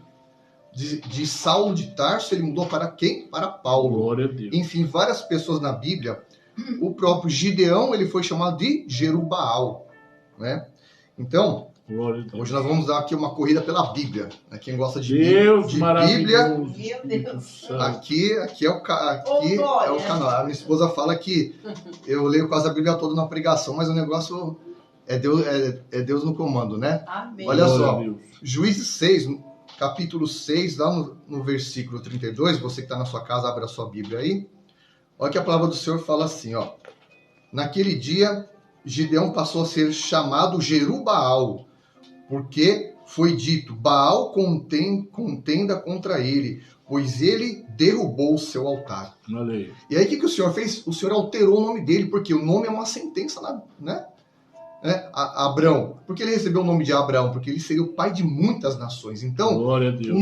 De Saulo de Tarso, ele mudou para quem? Para Paulo. Glória a Deus. Enfim, várias pessoas na Bíblia. O próprio Gideão, ele foi chamado de Jerubaal, né? Então, hoje nós vamos dar aqui uma corrida pela Bíblia, né? Quem gosta de Bíblia, Meu Deus. aqui é o canal. A minha esposa fala que eu leio quase a Bíblia toda na pregação, mas o negócio é Deus no comando, né? Amém. Olha só, Juízes 6, capítulo 6, lá no versículo 32, você que está na sua casa, abre a sua Bíblia aí. Olha que a palavra do Senhor fala assim, ó. Naquele dia, Gideão passou a ser chamado Jerubaal, porque foi dito, Baal contenda contra ele, pois ele derrubou o seu altar. Olha aí. E aí o que o Senhor fez? O Senhor alterou o nome dele, porque o nome é uma sentença, né? Abrão. Por que ele recebeu o nome de Abraão? Porque ele seria o pai de muitas nações. Então, glória a Deus. o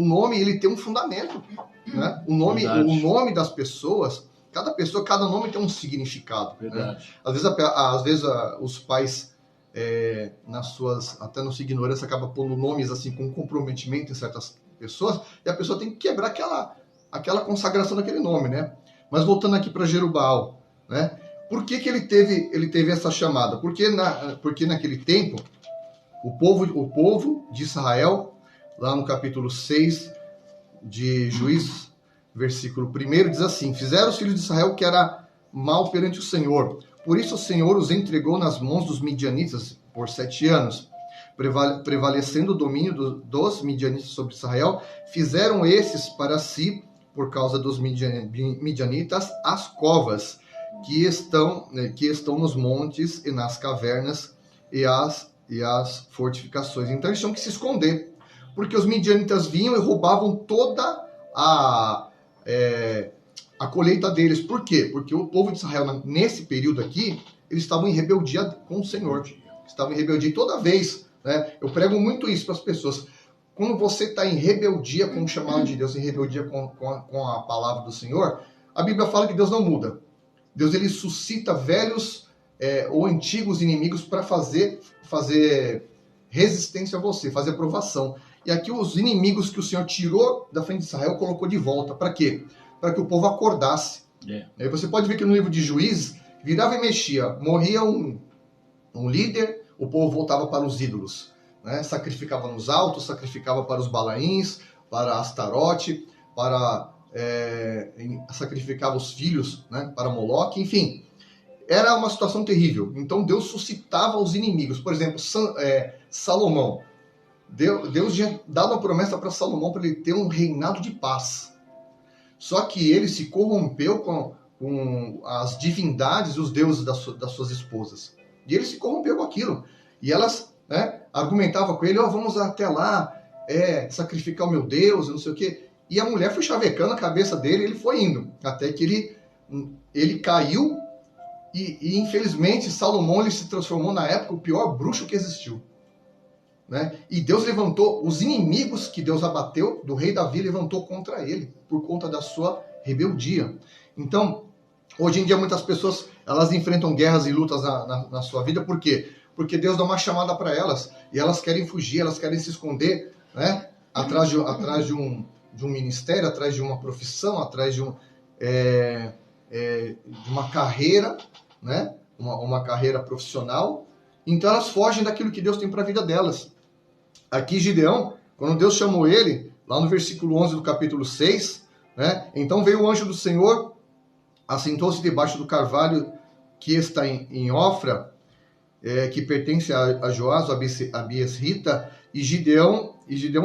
nome ele tem um fundamento. Né? O nome das pessoas, cada nome tem um significado. Né? Às vezes os pais, até na sua ignorância, acabam pondo nomes assim com comprometimento em certas pessoas, e a pessoa tem que quebrar aquela consagração daquele nome, né? Mas voltando aqui para Jerubaal, né? Por que ele teve essa chamada? Porque naquele tempo, o povo de Israel, lá no capítulo 6 de Juízes, versículo 1, diz assim, fizeram os filhos de Israel que era mal perante o Senhor. Por isso o Senhor os entregou nas mãos dos midianitas por 7 anos. Prevalecendo o domínio dos midianitas sobre Israel, fizeram esses para si, por causa dos midianitas, as covas, que estão nos montes e nas cavernas e as fortificações. Então eles tinham que se esconder, porque os midianitas vinham e roubavam toda a colheita deles. Por quê? Porque o povo de Israel, nesse período aqui, eles estavam em rebeldia com o Senhor. Estavam em rebeldia. E toda vez, né, eu prego muito isso para as pessoas. Quando você está em rebeldia com o chamado de Deus, em rebeldia com a palavra do Senhor, a Bíblia fala que Deus não muda. Deus ele suscita velhos ou antigos inimigos para fazer resistência a você, fazer provação. E aqui os inimigos que o Senhor tirou da frente de Israel, colocou de volta. Para quê? Para que o povo acordasse. Aí você pode ver que no livro de Juízes, virava e mexia, morria um líder, o povo voltava para os ídolos. Né? Sacrificava nos altos, sacrificava para os Balaíns, para Astarote, sacrificava os filhos, né, para Moloque, enfim. Era uma situação terrível. Então Deus suscitava os inimigos. Por exemplo, Salomão. Deus tinha dado uma promessa para Salomão para ele ter um reinado de paz. Só que ele se corrompeu com as divindades e os deuses das suas esposas. E ele se corrompeu com aquilo. E elas, né, argumentavam com ele, vamos até lá sacrificar o meu Deus, não sei o quê. E a mulher foi chavecando a cabeça dele e ele foi indo. Até que ele caiu e infelizmente Salomão ele se transformou na época o pior bruxo que existiu. Né? E Deus levantou os inimigos que Deus abateu do rei Davi, levantou contra ele por conta da sua rebeldia. Então, hoje em dia muitas pessoas elas enfrentam guerras e lutas na sua vida. Por quê? Porque Deus dá uma chamada para elas e elas querem fugir, elas querem se esconder, né? atrás de um ministério, atrás de uma profissão, atrás de uma carreira, né? Uma carreira profissional. Então elas fogem daquilo que Deus tem para a vida delas. Aqui Gideão, quando Deus chamou ele, lá no versículo 11 do capítulo 6, né? Então veio o anjo do Senhor, assentou-se debaixo do carvalho que está em Ofra, que pertence a Joás, a Biesrita, e Gideão,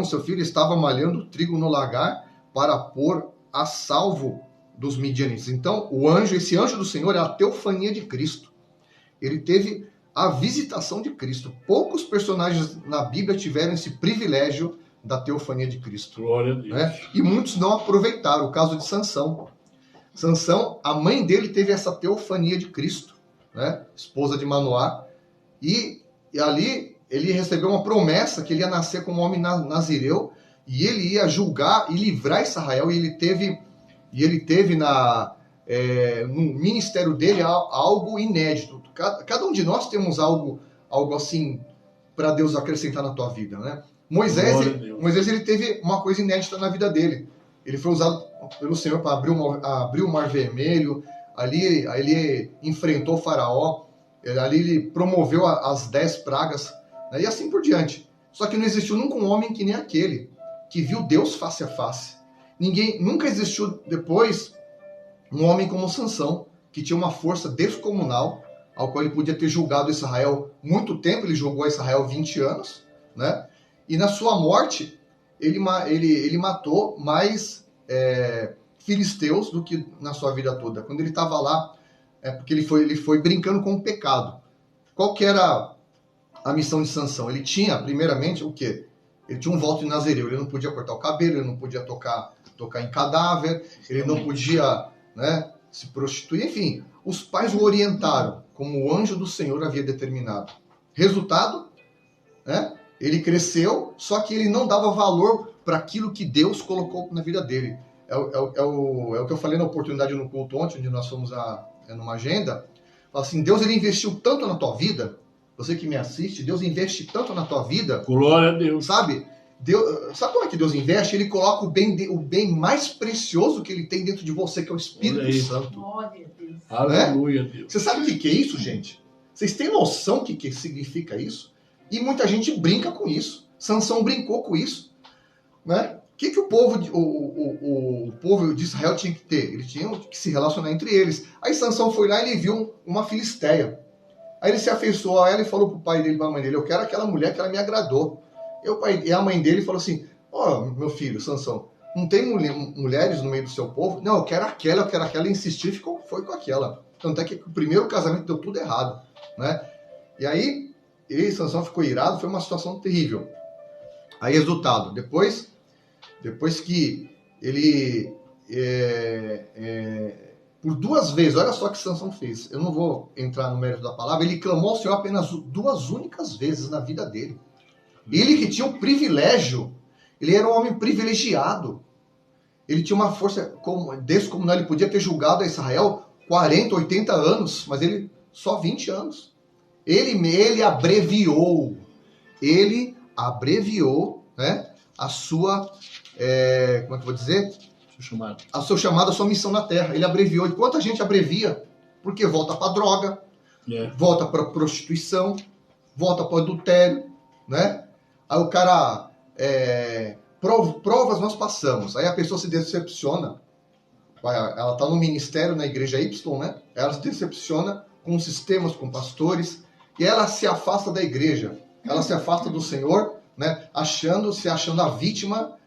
seu filho, estava malhando trigo no lagar para pôr a salvo dos midianitas. Então, esse anjo do Senhor é a teofania de Cristo. Ele teve a visitação de Cristo. Poucos personagens na Bíblia tiveram esse privilégio da teofania de Cristo. Glória a Deus. Né? E muitos não aproveitaram. O caso de Sansão. Sansão, a mãe dele teve essa teofania de Cristo, né? Esposa de Manoá. E ali ele recebeu uma promessa que ele ia nascer como homem nazireu e ele ia julgar e livrar Israel. E ele teve no ministério dele algo inédito. Cada um de nós temos algo assim para Deus acrescentar na tua vida, né? Moisés ele teve uma coisa inédita na vida dele. Ele foi usado pelo Senhor para abrir o Mar Vermelho. Ali ele enfrentou o faraó. Ali ele promoveu as 10 pragas, né? E assim por diante. Só que não existiu nunca um homem que nem aquele, que viu Deus face a face. Nunca existiu depois um homem como Sansão, que tinha uma força descomunal, ao qual ele podia ter julgado Israel muito tempo. Ele julgou Israel 20 anos, né? E na sua morte, ele matou mais filisteus do que na sua vida toda. Quando ele estava lá, porque ele foi brincando com o pecado. Qual que era a missão de Sansão? Ele tinha, primeiramente, o quê? Ele tinha um voto de nazireu. Ele não podia cortar o cabelo, ele não podia tocar em cadáver, ele não podia, né, se prostituir. Enfim, os pais o orientaram, como o anjo do Senhor havia determinado. Resultado, né? Ele cresceu, só que ele não dava valor para aquilo que Deus colocou na vida dele. É o que eu falei na oportunidade no culto ontem, onde nós fomos numa agenda. Fala assim, Deus ele investiu tanto na tua vida, você que me assiste, Deus investe tanto na tua vida. Glória a Deus. Sabe como é que Deus investe? Ele coloca o bem mais precioso que ele tem dentro de você, que é o Espírito Santo. Glória a Deus. Aleluia, Deus. Você sabe o que é isso, gente? Vocês têm noção do que significa isso? E muita gente brinca com isso. Sansão brincou com isso, né? O que o povo de Israel tinha que ter? Eles tinham que se relacionar entre eles. Aí Sansão foi lá e ele viu uma filisteia. Aí ele se afeiçoou a ela e falou pro pai dele e pra mãe dele, eu quero aquela mulher que ela me agradou. E a mãe dele falou assim, meu filho, Sansão, não tem mulheres no meio do seu povo? Não, eu quero aquela. E insistiu e foi com aquela. Tanto é que o primeiro casamento deu tudo errado, né? E aí, Sansão ficou irado, foi uma situação terrível. Aí, resultado, depois que ele, por 2 vezes, olha só o que Sansão fez, eu não vou entrar no mérito da palavra, ele clamou ao Senhor apenas 2 únicas vezes na vida dele. Ele que tinha o privilégio, ele era um homem privilegiado, ele tinha uma força descomunal, ele podia ter julgado a Israel 40, 80 anos, mas ele só 20 anos. Ele abreviou, né, a sua, como é que eu vou dizer? A seu chamado, a sua missão na terra. Ele abreviou. E quanta gente abrevia? Porque volta para droga, volta para prostituição, volta para adultério, né? Aí o cara, provas nós passamos. Aí a pessoa se decepciona. Ela está no ministério, na igreja Y, né? Ela se decepciona com sistemas, com pastores, e ela se afasta da igreja. Ela se afasta do Senhor, né? Achando a vítima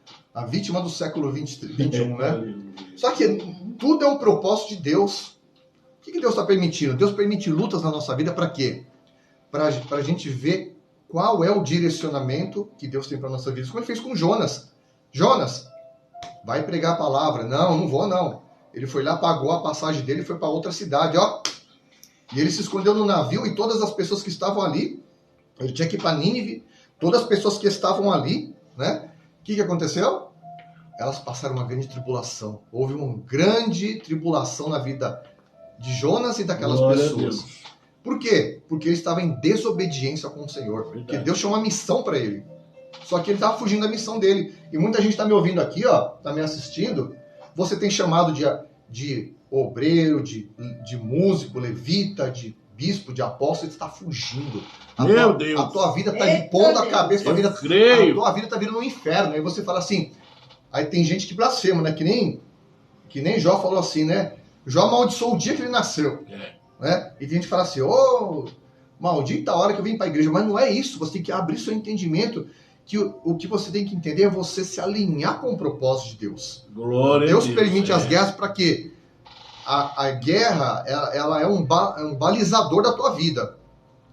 do século 21, né? Só que tudo é um propósito de Deus. O que Deus está permitindo? Deus permite lutas na nossa vida para quê? Para a gente ver qual é o direcionamento que Deus tem para a nossa vida. Como ele fez com Jonas. Jonas, vai pregar a palavra. Não vou não. Ele foi lá, pagou a passagem dele e foi para outra cidade, ó. E ele se escondeu no navio e todas as pessoas que estavam ali, ele tinha que ir para Nínive, todas as pessoas que estavam ali, né? O que aconteceu? Elas passaram uma grande tribulação. Houve uma grande tribulação na vida de Jonas e daquelas pessoas. Por quê? Porque ele estava em desobediência com o Senhor. Verdade. Porque Deus tinha uma missão para ele. Só que ele estava fugindo da missão dele. E muita gente está me ouvindo aqui, ó, está me assistindo. Você tem chamado de obreiro, de músico, levita, de bispo, de apóstolo, você está fugindo. Meu Deus! A tua vida está de ponta a cabeça. A tua vida está virando um inferno. Aí você fala assim... Aí tem gente que blasfema, né? Que nem Jó falou assim, né? Jó amaldiçoou o dia que ele nasceu. Né? E tem gente que fala assim, maldita a hora que eu vim para a igreja. Mas não é isso. Você tem que abrir seu entendimento... que o que você tem que entender é você se alinhar com o propósito de Deus. Glória Deus a Deus, permite as guerras para quê? A guerra, ela é um balizador da tua vida.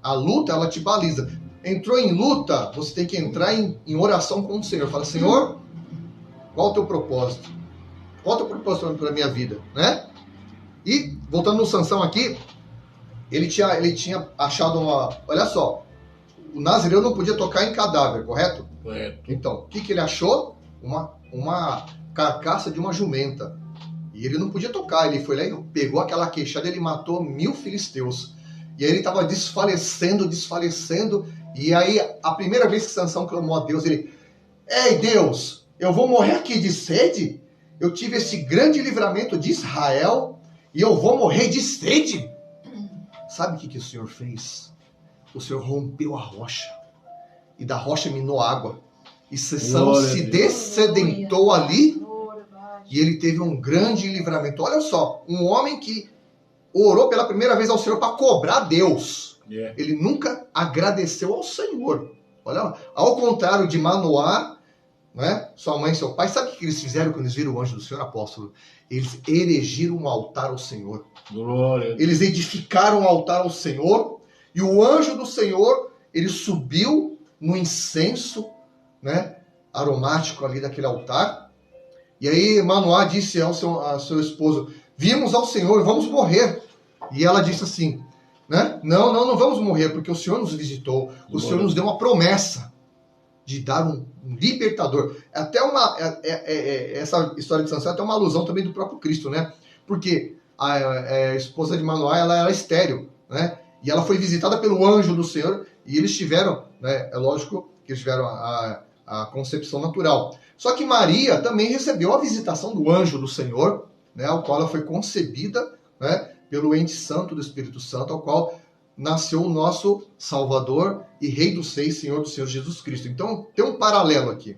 A luta, ela te baliza. Entrou em luta, você tem que entrar em oração com o Senhor. Fala, Senhor, qual o teu propósito? Qual o teu propósito para a minha vida? Né? E, voltando no Sansão aqui, ele tinha achado uma... Olha só, o nazireu não podia tocar em cadáver, correto? Correto. Então, o que ele achou? Uma carcaça de uma jumenta. E ele não podia tocar. Ele foi lá e pegou aquela queixada e ele matou 1000 filisteus. E aí ele estava desfalecendo. E aí, a primeira vez que Sansão clamou a Deus, ele... Ei, Deus, eu vou morrer aqui de sede? Eu tive esse grande livramento de Israel e eu vou morrer de sede? Sabe o que o Senhor fez? O Senhor rompeu a rocha, e da rocha minou água, e Sansão se dessedentou ali, e ele teve um grande livramento. Olha só, um homem que orou pela primeira vez ao Senhor para cobrar Deus, ele nunca agradeceu ao Senhor. Olha, ao contrário de Manoá, né, sua mãe e seu pai, sabe o que eles fizeram quando eles viram o anjo do Senhor, apóstolo? Eles erigiram um altar ao Senhor. Glória. Eles edificaram um altar ao Senhor. E o anjo do Senhor, ele subiu no incenso, né, aromático ali daquele altar. E aí Manoá disse ao seu esposo, vimos ao Senhor, vamos morrer. E ela disse assim, né, não vamos morrer, porque o Senhor nos visitou. O Senhor nos deu uma promessa de dar um libertador. Até essa história de Sansão é até uma alusão também do próprio Cristo, né? Porque a esposa de Manoá, ela era estéril, né? E ela foi visitada pelo anjo do Senhor, e eles tiveram, né, é lógico que eles tiveram a concepção natural. Só que Maria também recebeu a visitação do anjo do Senhor, né, ao qual ela foi concebida, né, pelo ente santo do Espírito Santo, ao qual nasceu o nosso Salvador e Rei dos Seis, Senhor do Senhor Jesus Cristo. Então, tem um paralelo aqui.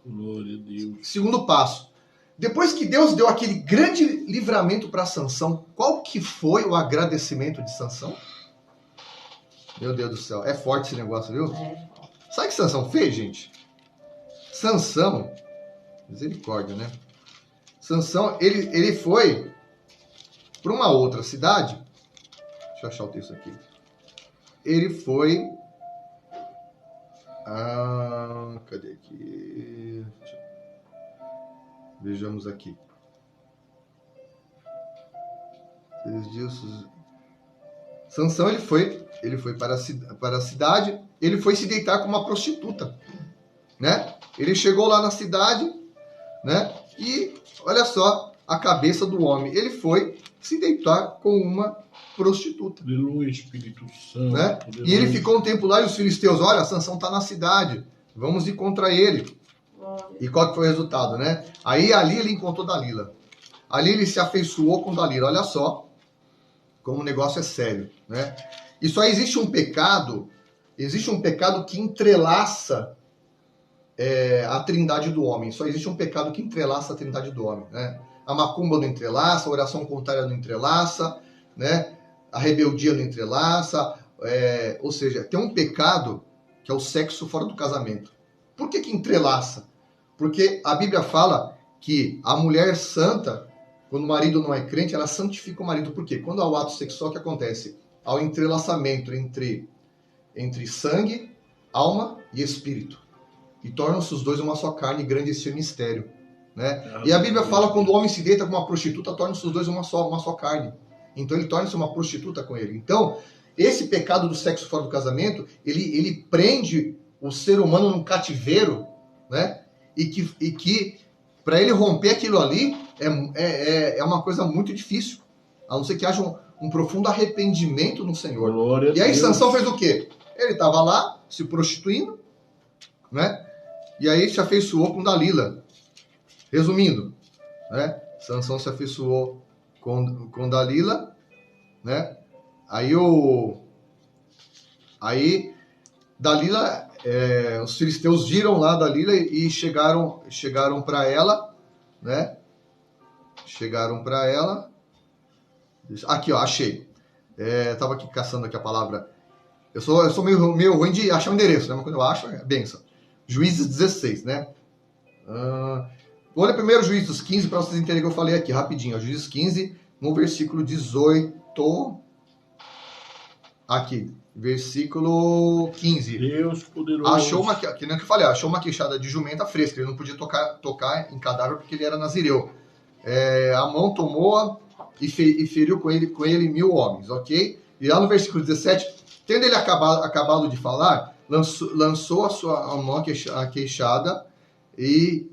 Glória a Deus. Segundo passo. Depois que Deus deu aquele grande livramento para Sansão, qual que foi o agradecimento de Sansão? Meu Deus do céu, é forte esse negócio, viu? Sabe o que Sansão fez, gente? Sansão, misericórdia, né? Sansão, ele foi para uma outra cidade. Deixa eu achar o texto aqui. Ele foi... cadê aqui? Vejamos aqui. 3 dias... Sansão, ele foi para a cidade, ele foi se deitar com uma prostituta, né? Ele chegou lá na cidade, né? E olha só a cabeça do homem. Ele foi se deitar com uma prostituta. Aleluia, Espírito Santo. Né? E ele ficou um tempo lá e os filisteus, olha, Sansão está na cidade, vamos ir contra ele. E qual que foi o resultado, né? Aí ali ele encontrou Dalila. Ali ele se afeiçoou com Dalila. Olha só como o negócio é sério, né? E só existe um pecado que entrelaça a trindade do homem. Só existe um pecado que entrelaça a trindade do homem, né? A macumba não entrelaça, a oração contrária não entrelaça, né? A rebeldia não entrelaça, ou seja, tem um pecado que é o sexo fora do casamento. Por que entrelaça? Porque a Bíblia fala que a mulher santa, quando o marido não é crente, ela santifica o marido. Por quê? Quando há o ato sexual, o que acontece? Há o entrelaçamento entre sangue, alma e espírito. E tornam-se os dois uma só carne, grande esse mistério. Né? E a Bíblia fala que quando o homem se deita com uma prostituta, tornam-se os dois uma só carne. Então ele torna-se uma prostituta com ele. Então, esse pecado do sexo fora do casamento, ele prende o ser humano num cativeiro, né? E que para ele romper aquilo ali é uma coisa muito difícil. A não ser que haja um profundo arrependimento no Senhor. Glória e aí Deus. Sansão fez o quê? Ele estava lá se prostituindo, né? E aí se afeiçoou com Dalila. Resumindo, né? Sansão se afeiçoou com Dalila, né? Aí Dalila, os filisteus viram lá Dalila e chegaram para ela, né? Chegaram para ela. Aqui, ó, achei. Tava aqui caçando aqui a palavra. Eu sou meio ruim de achar o endereço, né? Mas quando eu acho, é benção. Juízes 16, né? Olha primeiro Juízes 15 para vocês entenderem o que eu falei aqui, rapidinho. Ó, Juízes 15, no versículo 18. Aqui, versículo 15. Deus poderoso. Achou que nem que eu falei, achou uma queixada de jumenta fresca. Ele não podia tocar em cadáver porque ele era nazireu. A mão tomou-a e feriu com ele 1.000 homens, ok? E lá no versículo 17, tendo ele acabado de falar, lançou a mão a queixada e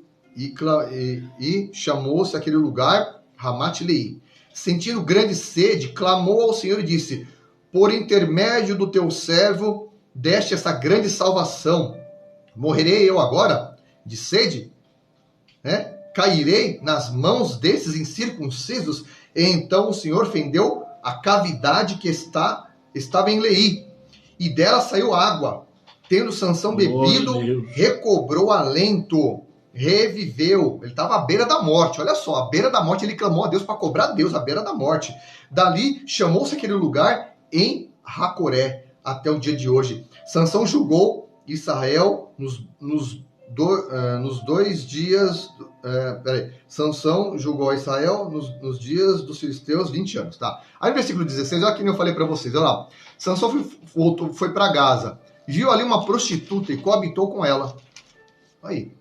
chamou-se aquele lugar Ramat-Leí. Sentindo grande sede, clamou ao Senhor e disse: por intermédio do teu servo, deste essa grande salvação. Morrerei eu agora de sede? Cairei nas mãos desses incircuncisos? E então o Senhor fendeu a cavidade que estava em Leí, e dela saiu água. Tendo Sansão bebido, recobrou alento, reviveu. Ele estava à beira da morte. Olha só, à beira da morte, ele clamou a Deus para cobrar a Deus à beira da morte. Dali chamou-se aquele lugar em Racoré, até o dia de hoje. Sansão julgou Israel nos 2 dias. Sansão julgou Israel nos dias dos filisteus 20 anos. Tá? Aí no versículo 16, olha que eu falei para vocês. Olha lá. Sansão foi para Gaza, viu ali uma prostituta e coabitou com ela. Aí.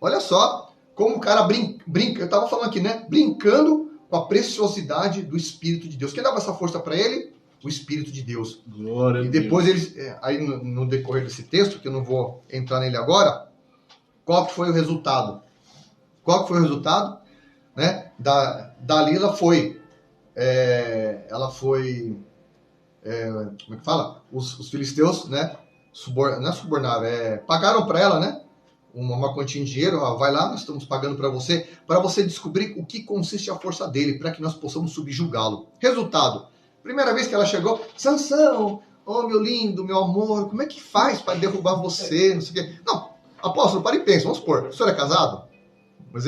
Olha só como o cara brinca. Eu estava falando aqui, né? Brincando com a preciosidade do Espírito de Deus. Quem dava essa força para ele? O Espírito de Deus. Glória e depois eles, aí no decorrer desse texto, que eu não vou entrar nele agora, qual que foi o resultado? Né? Dalila foi, ela foi, como é que fala? Os filisteus, né? Não é subornaram, pagaram para ela, né? Uma quantia em dinheiro, vai lá, nós estamos pagando para você descobrir o que consiste a força dele, para que nós possamos subjugá-lo. Resultado: primeira vez que ela chegou, Sansão, oh meu lindo, meu amor, como é que faz para derrubar você? Não sei o quê. Não, apóstolo, para e pensa, vamos supor, o senhor é casado? Vamos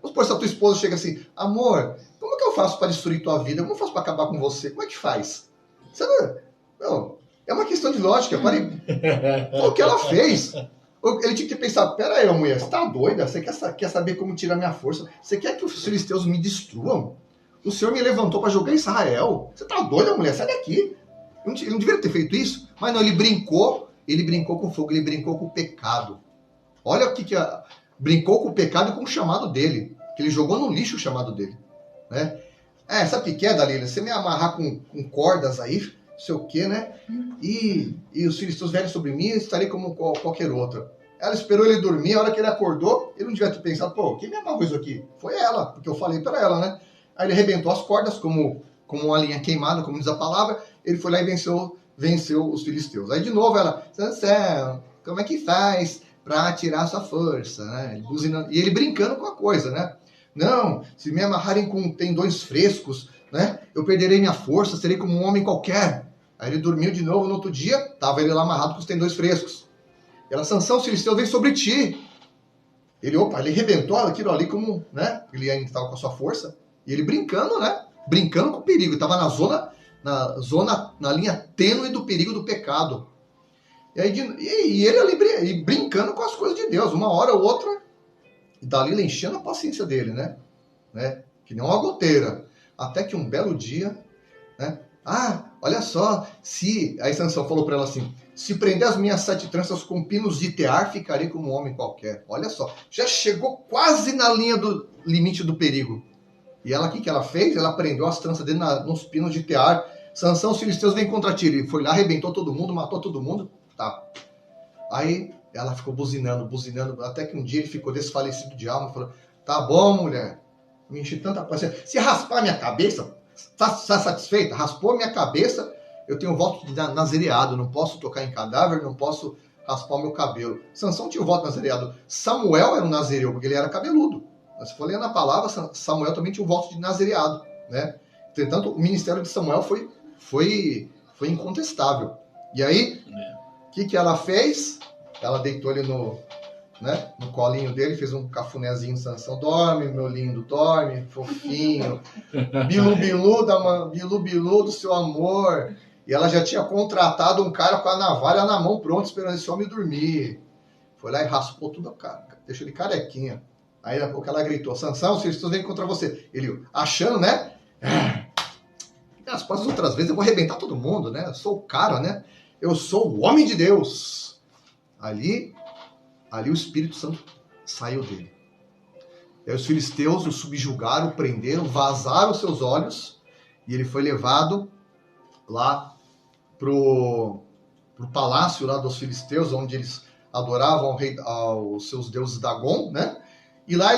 supor se a tua esposa chega assim, amor, como que eu faço para destruir tua vida? Como eu faço para acabar com você? Como é que faz? Você não, é uma questão de lógica, foi o que ela fez. Ele tinha que pensar, pera aí, mulher, você tá doida? Você quer saber como tirar minha força? Você quer que os filisteus me destruam? O Senhor me levantou para julgar Israel. Você tá doida, mulher? Sai daqui. Ele não deveria ter feito isso. Mas não, ele brincou com fogo, ele brincou com o pecado. Olha o que brincou com o pecado e com o chamado dele. Que ele jogou no lixo o chamado dele. Né? Sabe o que é, Dalila? Você me amarrar com cordas aí, não sei o que, né? E os filisteus vierem sobre mim, eu estarei como qualquer outro. Ela esperou ele dormir, a hora que ele acordou, ele não devia ter pensado, pô, quem me amarrou isso aqui? Foi ela, porque eu falei para ela, né? Aí ele arrebentou as cordas como uma linha queimada, como diz a palavra. Ele foi lá e venceu os filisteus. Aí de novo ela, Sansão, como é que faz para tirar sua força? Né? Ele buzinando, e ele brincando com a coisa, né? Não, se me amarrarem com tendões frescos, né? Eu perderei minha força, serei como um homem qualquer. Aí ele dormiu de novo no outro dia, estava ele lá amarrado com os tendões frescos. E ela, Sansão, os filisteus vêm sobre ti. Ele arrebentou aquilo ali como, né? Ele ainda estava com a sua força. E ele brincando, né? Brincando com o perigo. Estava na linha tênue do perigo do pecado. E ele ali brincando com as coisas de Deus. Uma hora ou outra, Dalila enchendo a paciência dele, né? Que nem uma goteira. Até que um belo dia, né? Olha só, aí Sansão falou para ela assim, se prender as minhas 7 tranças com pinos de tear, ficarei como um homem qualquer. Olha só, já chegou quase na linha do limite do perigo. E ela, o que ela fez? Ela prendeu as tranças dele nos pinos de tear. Sansão, os filisteus vêm contra ti. Ele foi lá, arrebentou todo mundo, matou todo mundo. Tá. Aí ela ficou buzinando, até que um dia ele ficou desfalecido de alma e falou, tá bom, mulher, me enchi tanta paciência. Se raspar minha cabeça, tá satisfeita? Raspou minha cabeça, eu tenho voto de nazireado, não posso tocar em cadáver, não posso raspar o meu cabelo. Sansão tinha o voto nazareado. Samuel era um nazireu, porque ele era cabeludo. Se for ler na palavra, Samuel também tinha o voto de nazareado, né? Entretanto, o ministério de Samuel foi incontestável. E aí, o que ela fez? Ela deitou ele no colinho dele, fez um cafunézinho, Sansão, dorme, meu lindo, dorme, fofinho, bilu-bilu do seu amor. E ela já tinha contratado um cara com a navalha na mão, pronto, esperando esse homem dormir. Foi lá e raspou tudo a cara, deixou ele carequinha. Aí daqui a pouco ela gritou, Sansão, os filisteus vêm contra você. Ele, achando, né? As próximas outras vezes eu vou arrebentar todo mundo, né? Eu sou o cara, né? Eu sou o homem de Deus. Ali o Espírito Santo saiu dele. E aí os filisteus o subjugaram, o prenderam, vazaram seus olhos, e ele foi levado lá pro palácio lá dos filisteus, onde eles adoravam aos seus deuses Dagon, né? E lá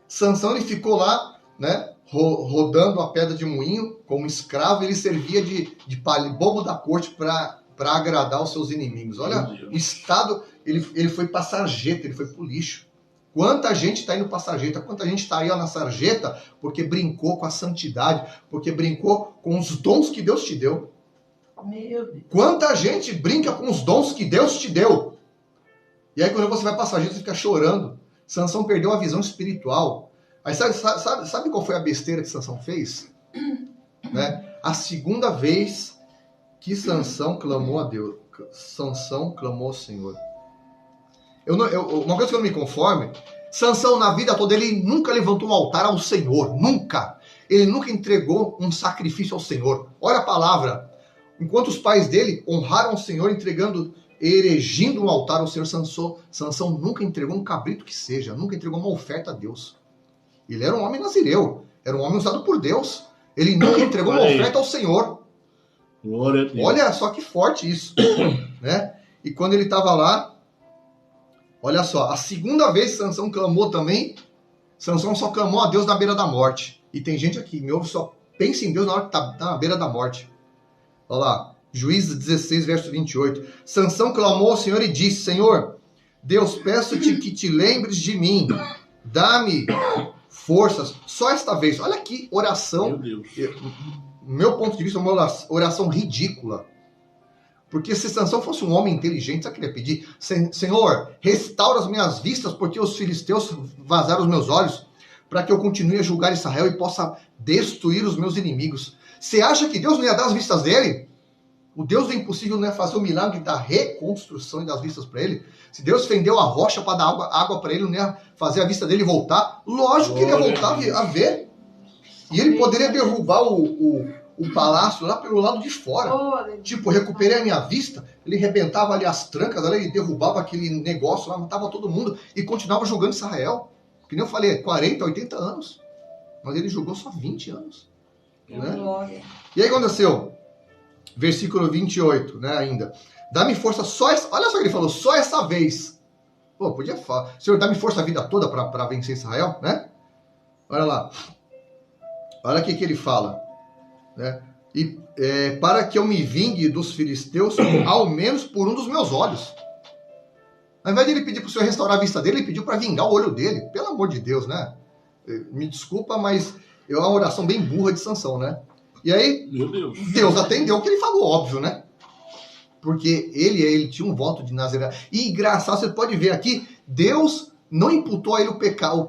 Sansão ele ficou lá, né? Rodando a pedra de moinho como escravo, ele servia de bobo da corte para agradar os seus inimigos. Olha, o estado, ele foi para sarjeta, ele foi para o lixo. Quanta gente está indo para sarjeta, quanta gente está aí ó, na sarjeta porque brincou com a santidade, porque brincou com os dons que Deus te deu. Meu Deus. Quanta gente brinca com os dons que Deus te deu. E aí quando você vai para sarjeta, você fica chorando. Sansão perdeu a visão espiritual. Aí sabe qual foi a besteira que Sansão fez? Né? A segunda vez que Sansão clamou a Deus. Sansão clamou ao Senhor. Uma coisa que eu não me conforme, Sansão na vida toda, ele nunca levantou um altar ao Senhor. Nunca. Ele nunca entregou um sacrifício ao Senhor. Olha a palavra. Enquanto os pais dele honraram o Senhor erigindo um altar ao Senhor, Sansão nunca entregou um cabrito que seja, nunca entregou uma oferta a Deus. Ele era um homem nazireu, era um homem usado por Deus. Ele nunca entregou uma oferta ao Senhor. Glória a Deus. Olha só que forte isso. Né? E quando ele estava lá, olha só, a segunda vez que Sansão clamou também, Sansão só clamou a Deus na beira da morte. E tem gente aqui, me ouve, só pensa em Deus na hora que está na beira da morte. Olha lá, Juízes 16, verso 28. Sansão clamou ao Senhor e disse, Senhor, Deus, peço-te que te lembres de mim. Dá-me forças, só esta vez. Olha que oração. Meu Deus. Meu ponto de vista, é uma oração ridícula. Porque se Sansão fosse um homem inteligente, sabe o que ele ia pedir? Senhor, restaura as minhas vistas, porque os filisteus vazaram os meus olhos, para que eu continue a julgar Israel e possa destruir os meus inimigos. Você acha que Deus não ia dar as vistas dele? O Deus do impossível não ia fazer o milagre da reconstrução e das vistas para ele? Se Deus fendeu a rocha para dar água para ele, não ia fazer a vista dele voltar? Lógico que ele ia voltar a ver. E ele poderia derrubar o palácio lá pelo lado de fora. Tipo, recuperei a minha vista, ele rebentava ali as trancas, ele derrubava aquele negócio lá, matava todo mundo e continuava jogando Israel. Que nem eu falei, 40, 80 anos. Mas ele jogou só 20 anos. Né? E aí aconteceu? Versículo 28, né, ainda. Dá-me força só essa... Olha só o que ele falou, só essa vez. Pô, podia falar. Senhor, dá-me força a vida toda para vencer Israel, né? Olha lá. Olha o que ele fala. Né? E para que eu me vingue dos filisteus, ao menos por um dos meus olhos. Ao invés de ele pedir para o Senhor restaurar a vista dele, ele pediu para vingar o olho dele. Pelo amor de Deus, né? Me desculpa, mas é uma oração bem burra de Sansão, né? E aí, meu Deus, Deus atendeu o que ele falou, óbvio, né? Porque ele tinha um voto de Nazaré. E engraçado, você pode ver aqui, Deus não imputou a ele o pecado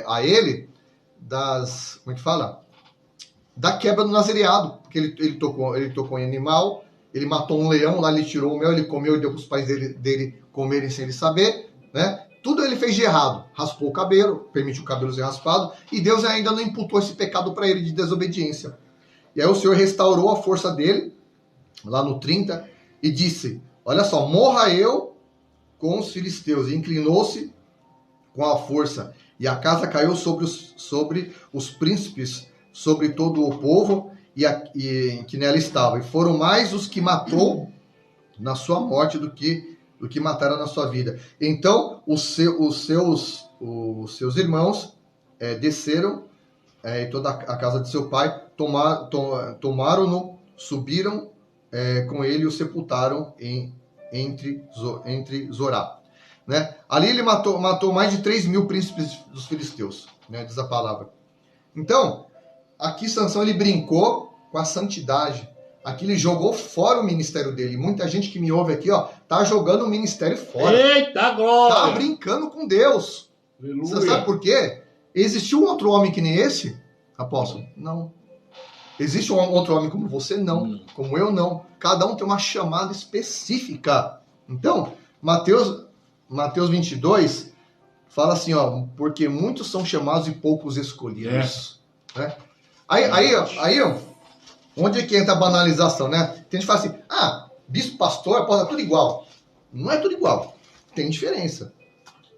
a ele, como é que fala? Da quebra do nazareado. Porque ele tocou em animal, ele matou um leão, lá ele tirou o mel, ele comeu e deu para os pais dele comerem sem ele saber, né? Tudo ele fez de errado. Raspou o cabelo, permitiu o cabelo ser raspado, e Deus ainda não imputou esse pecado para ele de desobediência. E aí o Senhor restaurou a força dele, lá no 30, e disse, olha só, morra eu com os filisteus. E inclinou-se com a força, e a casa caiu sobre os príncipes, sobre todo o povo e que nela estava. E foram mais os que matou na sua morte do que mataram na sua vida. Então, os seus irmãos desceram, e toda a casa de seu pai, tomaram-no, subiram com ele e o sepultaram em entre Zorá. Né? Ali ele matou mais de 3.000 príncipes dos filisteus, né? Diz a palavra. Então, aqui Sansão ele brincou com a santidade. Aqui ele jogou fora o ministério dele. Muita gente que me ouve aqui, ó, tá jogando o ministério fora. Eita glória! Tá brincando com Deus. Aleluia. Você sabe por quê? Existiu um outro homem que nem esse? Apóstolo? Não. Existe um outro homem como você? Não. Como eu? Não. Cada um tem uma chamada específica. Então, Mateus 22 fala assim, ó, porque muitos são chamados e poucos escolhidos. Né? Aí, ó, onde é que entra a banalização, né? Tem gente que fala assim, bispo, pastor, é tudo igual. Não é tudo igual. Tem diferença.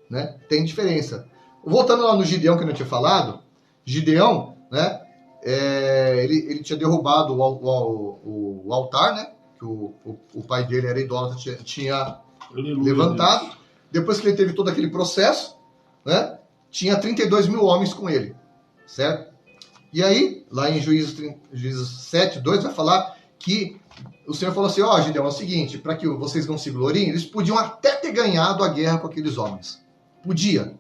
Né? Tem diferença. Voltando lá no Gideão que eu não tinha falado, Gideão, né? Ele tinha derrubado o altar, né? Que o pai dele era idólatra, tinha levantado. Deus. Depois que ele teve todo aquele processo, né? Tinha 32.000 homens com ele, certo? E aí, lá em Juízes 7:2 vai falar que o Senhor falou assim, Gideão, é o seguinte, para que vocês não se gloriem, eles podiam até ter ganhado a guerra com aqueles homens. Podia.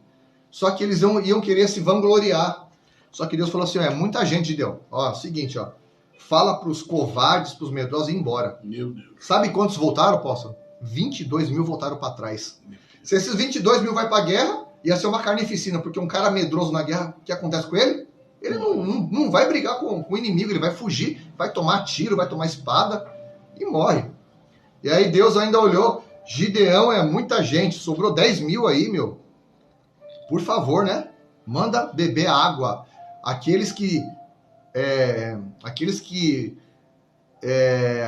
Só que eles iam querer se vangloriar. Só que Deus falou assim, muita gente, Gideão. Seguinte, fala para os covardes, para os medrosos ir embora. Meu Deus. Sabe quantos voltaram, apóstolo? 22.000 voltaram para trás. Se esses 22.000 vai para a guerra, ia ser uma carnificina, porque um cara medroso na guerra, o que acontece com ele? Ele não vai brigar com o inimigo, ele vai fugir, vai tomar tiro, vai tomar espada e morre. E aí Deus ainda olhou, Gideão é muita gente, sobrou 10.000 aí, meu. Por favor, né? Manda beber água. Aqueles que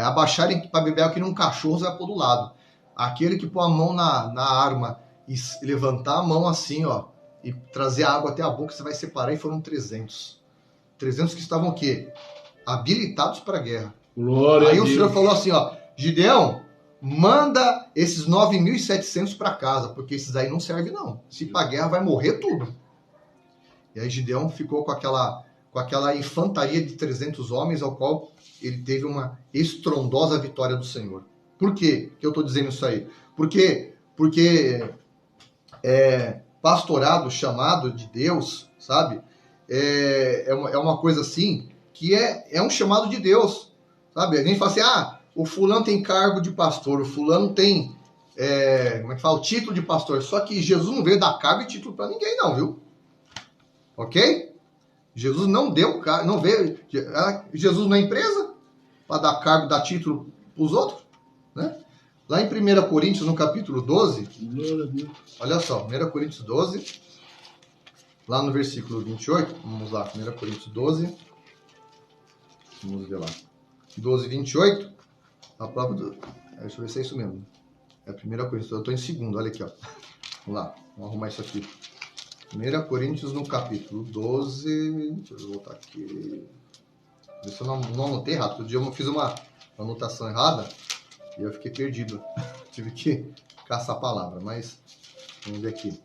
abaixarem para beber água que nem um cachorro, vai pôr do lado. Aquele que pôr a mão na arma e levantar a mão assim, ó, e trazer a água até a boca, você vai separar, e foram 300. 300 que estavam o quê? Habilitados para a guerra. Glória aí a o Deus. Senhor falou assim, ó, Gideão, manda esses 9.700 para casa, porque esses aí não servem não. Se para a guerra vai morrer tudo. E aí Gideão ficou com aquela infantaria de 300 homens, ao qual ele teve uma estrondosa vitória do Senhor. Por quê que eu estou dizendo isso aí? Porque pastorado, chamado de Deus, sabe? É uma coisa assim, que é um chamado de Deus, sabe? A gente fala assim, o fulano tem cargo de pastor, o fulano tem, como é que fala? O título de pastor. Só que Jesus não veio dar cargo e título para ninguém não, viu? Ok? Jesus não deu cargo, não veio. Jesus não é empresa para dar cargo, dar título para os outros, né? Lá em 1 Coríntios, no capítulo 12, olha só, 1 Coríntios 12, lá no versículo 28, vamos lá, 1 Coríntios 12, vamos ver lá, 12, 28, a própria, deixa eu ver se é isso mesmo, é 1 Coríntios, eu estou em segundo, olha aqui, ó, vamos lá, vamos arrumar isso aqui, 1 Coríntios no capítulo 12, deixa eu voltar aqui, ver se eu não anotei errado, outro dia eu fiz uma anotação errada, e eu fiquei perdido. Tive que caçar a palavra, mas vamos ver aqui.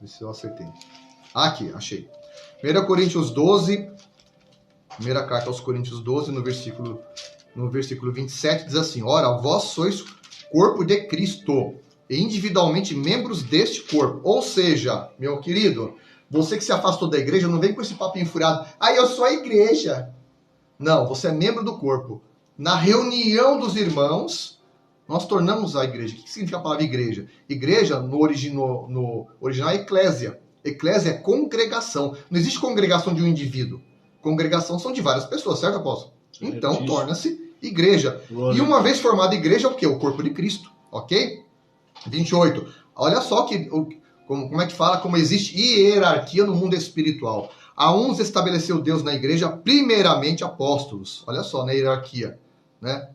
Ver se eu acertei. Aqui, achei. 1 Coríntios 12, primeira carta aos Coríntios 12, no versículo 27, diz assim, ora, vós sois corpo de Cristo, e individualmente membros deste corpo. Ou seja, meu querido, você que se afastou da igreja, não vem com esse papo enfurado. Eu sou a igreja. Não, você é membro do corpo. Na reunião dos irmãos, nós tornamos a igreja. O que significa a palavra igreja? Igreja, no original, é eclésia. Eclésia é congregação. Não existe congregação de um indivíduo. Congregação são de várias pessoas, certo, apóstolo? Então, torna-se igreja. Glória. E uma vez formada a igreja, é o quê? O corpo de Cristo. Ok? 28. Olha só como é que fala, como existe hierarquia no mundo espiritual. A uns estabeleceu Deus na igreja, primeiramente apóstolos. Olha só, na hierarquia, né?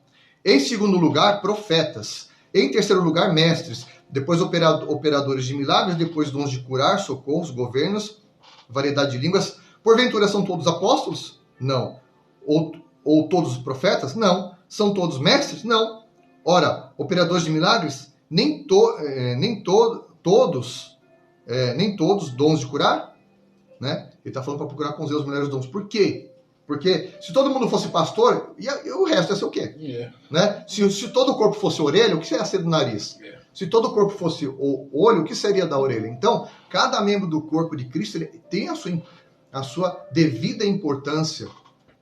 Em segundo lugar, profetas. Em terceiro lugar, mestres. Depois, operadores de milagres. Depois, dons de curar, socorros, governos, variedade de línguas. Porventura, são todos apóstolos? Não. Ou todos profetas? Não. São todos mestres? Não. Ora, operadores de milagres? Nem todos dons de curar? Né? Ele está falando para procurar com Deus os melhores dons. Por quê? Porque se todo mundo fosse pastor, e o resto ia ser o quê? Né? Se todo o corpo fosse orelha, o que ia ser do nariz? Se todo o corpo fosse o olho, o que seria da orelha? Então, cada membro do corpo de Cristo ele tem a sua devida importância,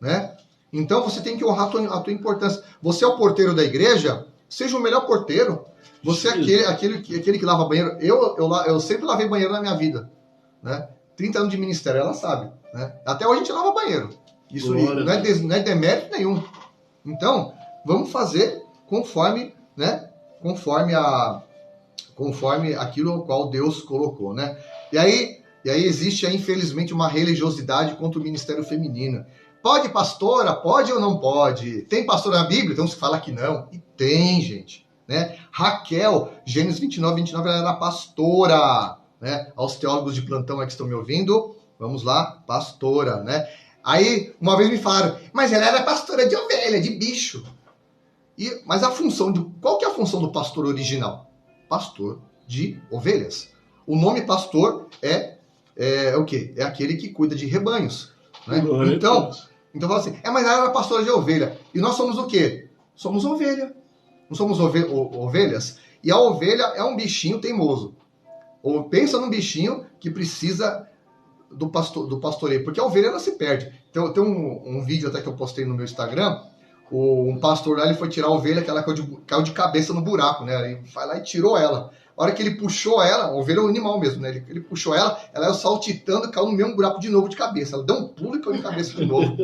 né? Então, você tem que honrar a tua importância. Você é o porteiro da igreja, seja o melhor porteiro. Você é aquele que lava banheiro. Eu sempre lavei banheiro na minha vida, né? 30 anos de ministério, ela sabe, né? Até hoje a gente lava banheiro. Isso não é demérito nenhum. Então, vamos fazer conforme, né? Conforme aquilo ao qual Deus colocou, né? E aí existe, infelizmente, uma religiosidade contra o ministério feminino. Pode, pastora? Pode ou não pode? Tem pastora na Bíblia? Então se fala que não. E tem, gente, né? Raquel, Gênesis 29, ela era pastora, né? Aos teólogos de plantão que estão me ouvindo, vamos lá, pastora, né? Aí, uma vez me falaram, mas ela era pastora de ovelha, de bicho. Mas qual que é a função do pastor original? Pastor de ovelhas. O nome pastor é o quê? É aquele que cuida de rebanhos, né? Então fala assim, mas ela era pastora de ovelha. E nós somos o quê? Somos ovelha. Não somos ovelhas? E a ovelha é um bichinho teimoso. Ou pensa num bichinho que precisa do pastoreio, porque a ovelha ela se perde. Então, tem um vídeo até que eu postei no meu Instagram, um pastor lá, ele foi tirar a ovelha, que ela caiu de cabeça no buraco, né? Ele vai lá e tirou ela. A hora que ele puxou ela, a ovelha é um animal mesmo, né? Ele puxou ela ia saltitando, caiu no mesmo buraco de novo de cabeça. Ela deu um pulo e caiu de cabeça de novo.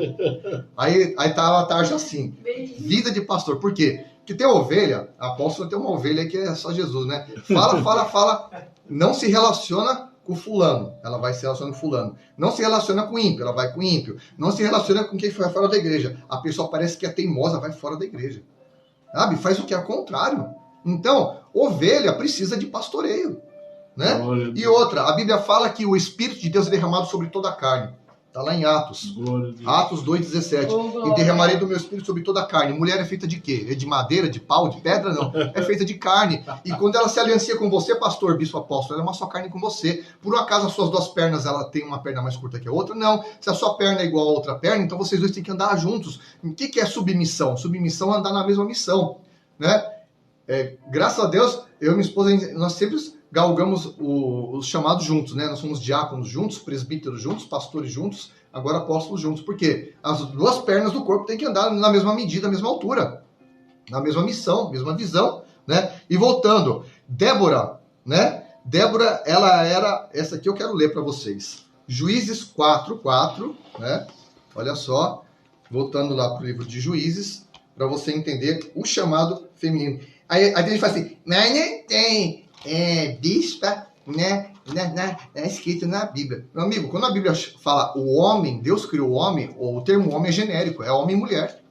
Aí tava a tarja assim. Vida de pastor. Por quê? Porque tem ovelha, a apóstola tem uma ovelha que é só Jesus, né? Fala, não se relaciona com fulano, ela vai se relacionar com fulano. Não se relaciona com ímpio, ela vai com ímpio. Não se relaciona com quem foi fora da igreja. A pessoa parece que é teimosa, vai fora da igreja. Sabe? Faz o que é o contrário. Então, ovelha precisa de pastoreio, né? E outra, a Bíblia fala que o Espírito de Deus é derramado sobre toda a carne. Está lá em Atos. Atos 2,17. E derramarei do meu Espírito sobre toda a carne. Mulher é feita de quê? É de madeira, de pau, de pedra? Não. É feita de carne. E quando ela se aliancia com você, pastor, bispo, apóstolo, ela é uma só carne com você. Por um acaso as suas duas pernas, ela tem uma perna mais curta que a outra? Não. Se a sua perna é igual a outra perna, então vocês dois têm que andar juntos. O que é submissão? Submissão é andar na mesma missão, né? Graças a Deus, eu e minha esposa, nós sempre galgamos os chamados juntos, né? Nós somos diáconos juntos, presbíteros juntos, pastores juntos, agora apóstolos juntos. Por quê? As duas pernas do corpo têm que andar na mesma medida, na mesma altura, na mesma missão, mesma visão, né? E voltando, Débora, né? Débora, ela era... Essa aqui eu quero ler para vocês. Juízes 4:4, né? Olha só, voltando lá para o livro de Juízes, para você entender o chamado feminino. Aí a gente fala assim, mas não tem bispa, né? É escrito na Bíblia. Meu amigo, quando a Bíblia fala o homem, Deus criou o homem, o termo homem é genérico, é homem e mulher.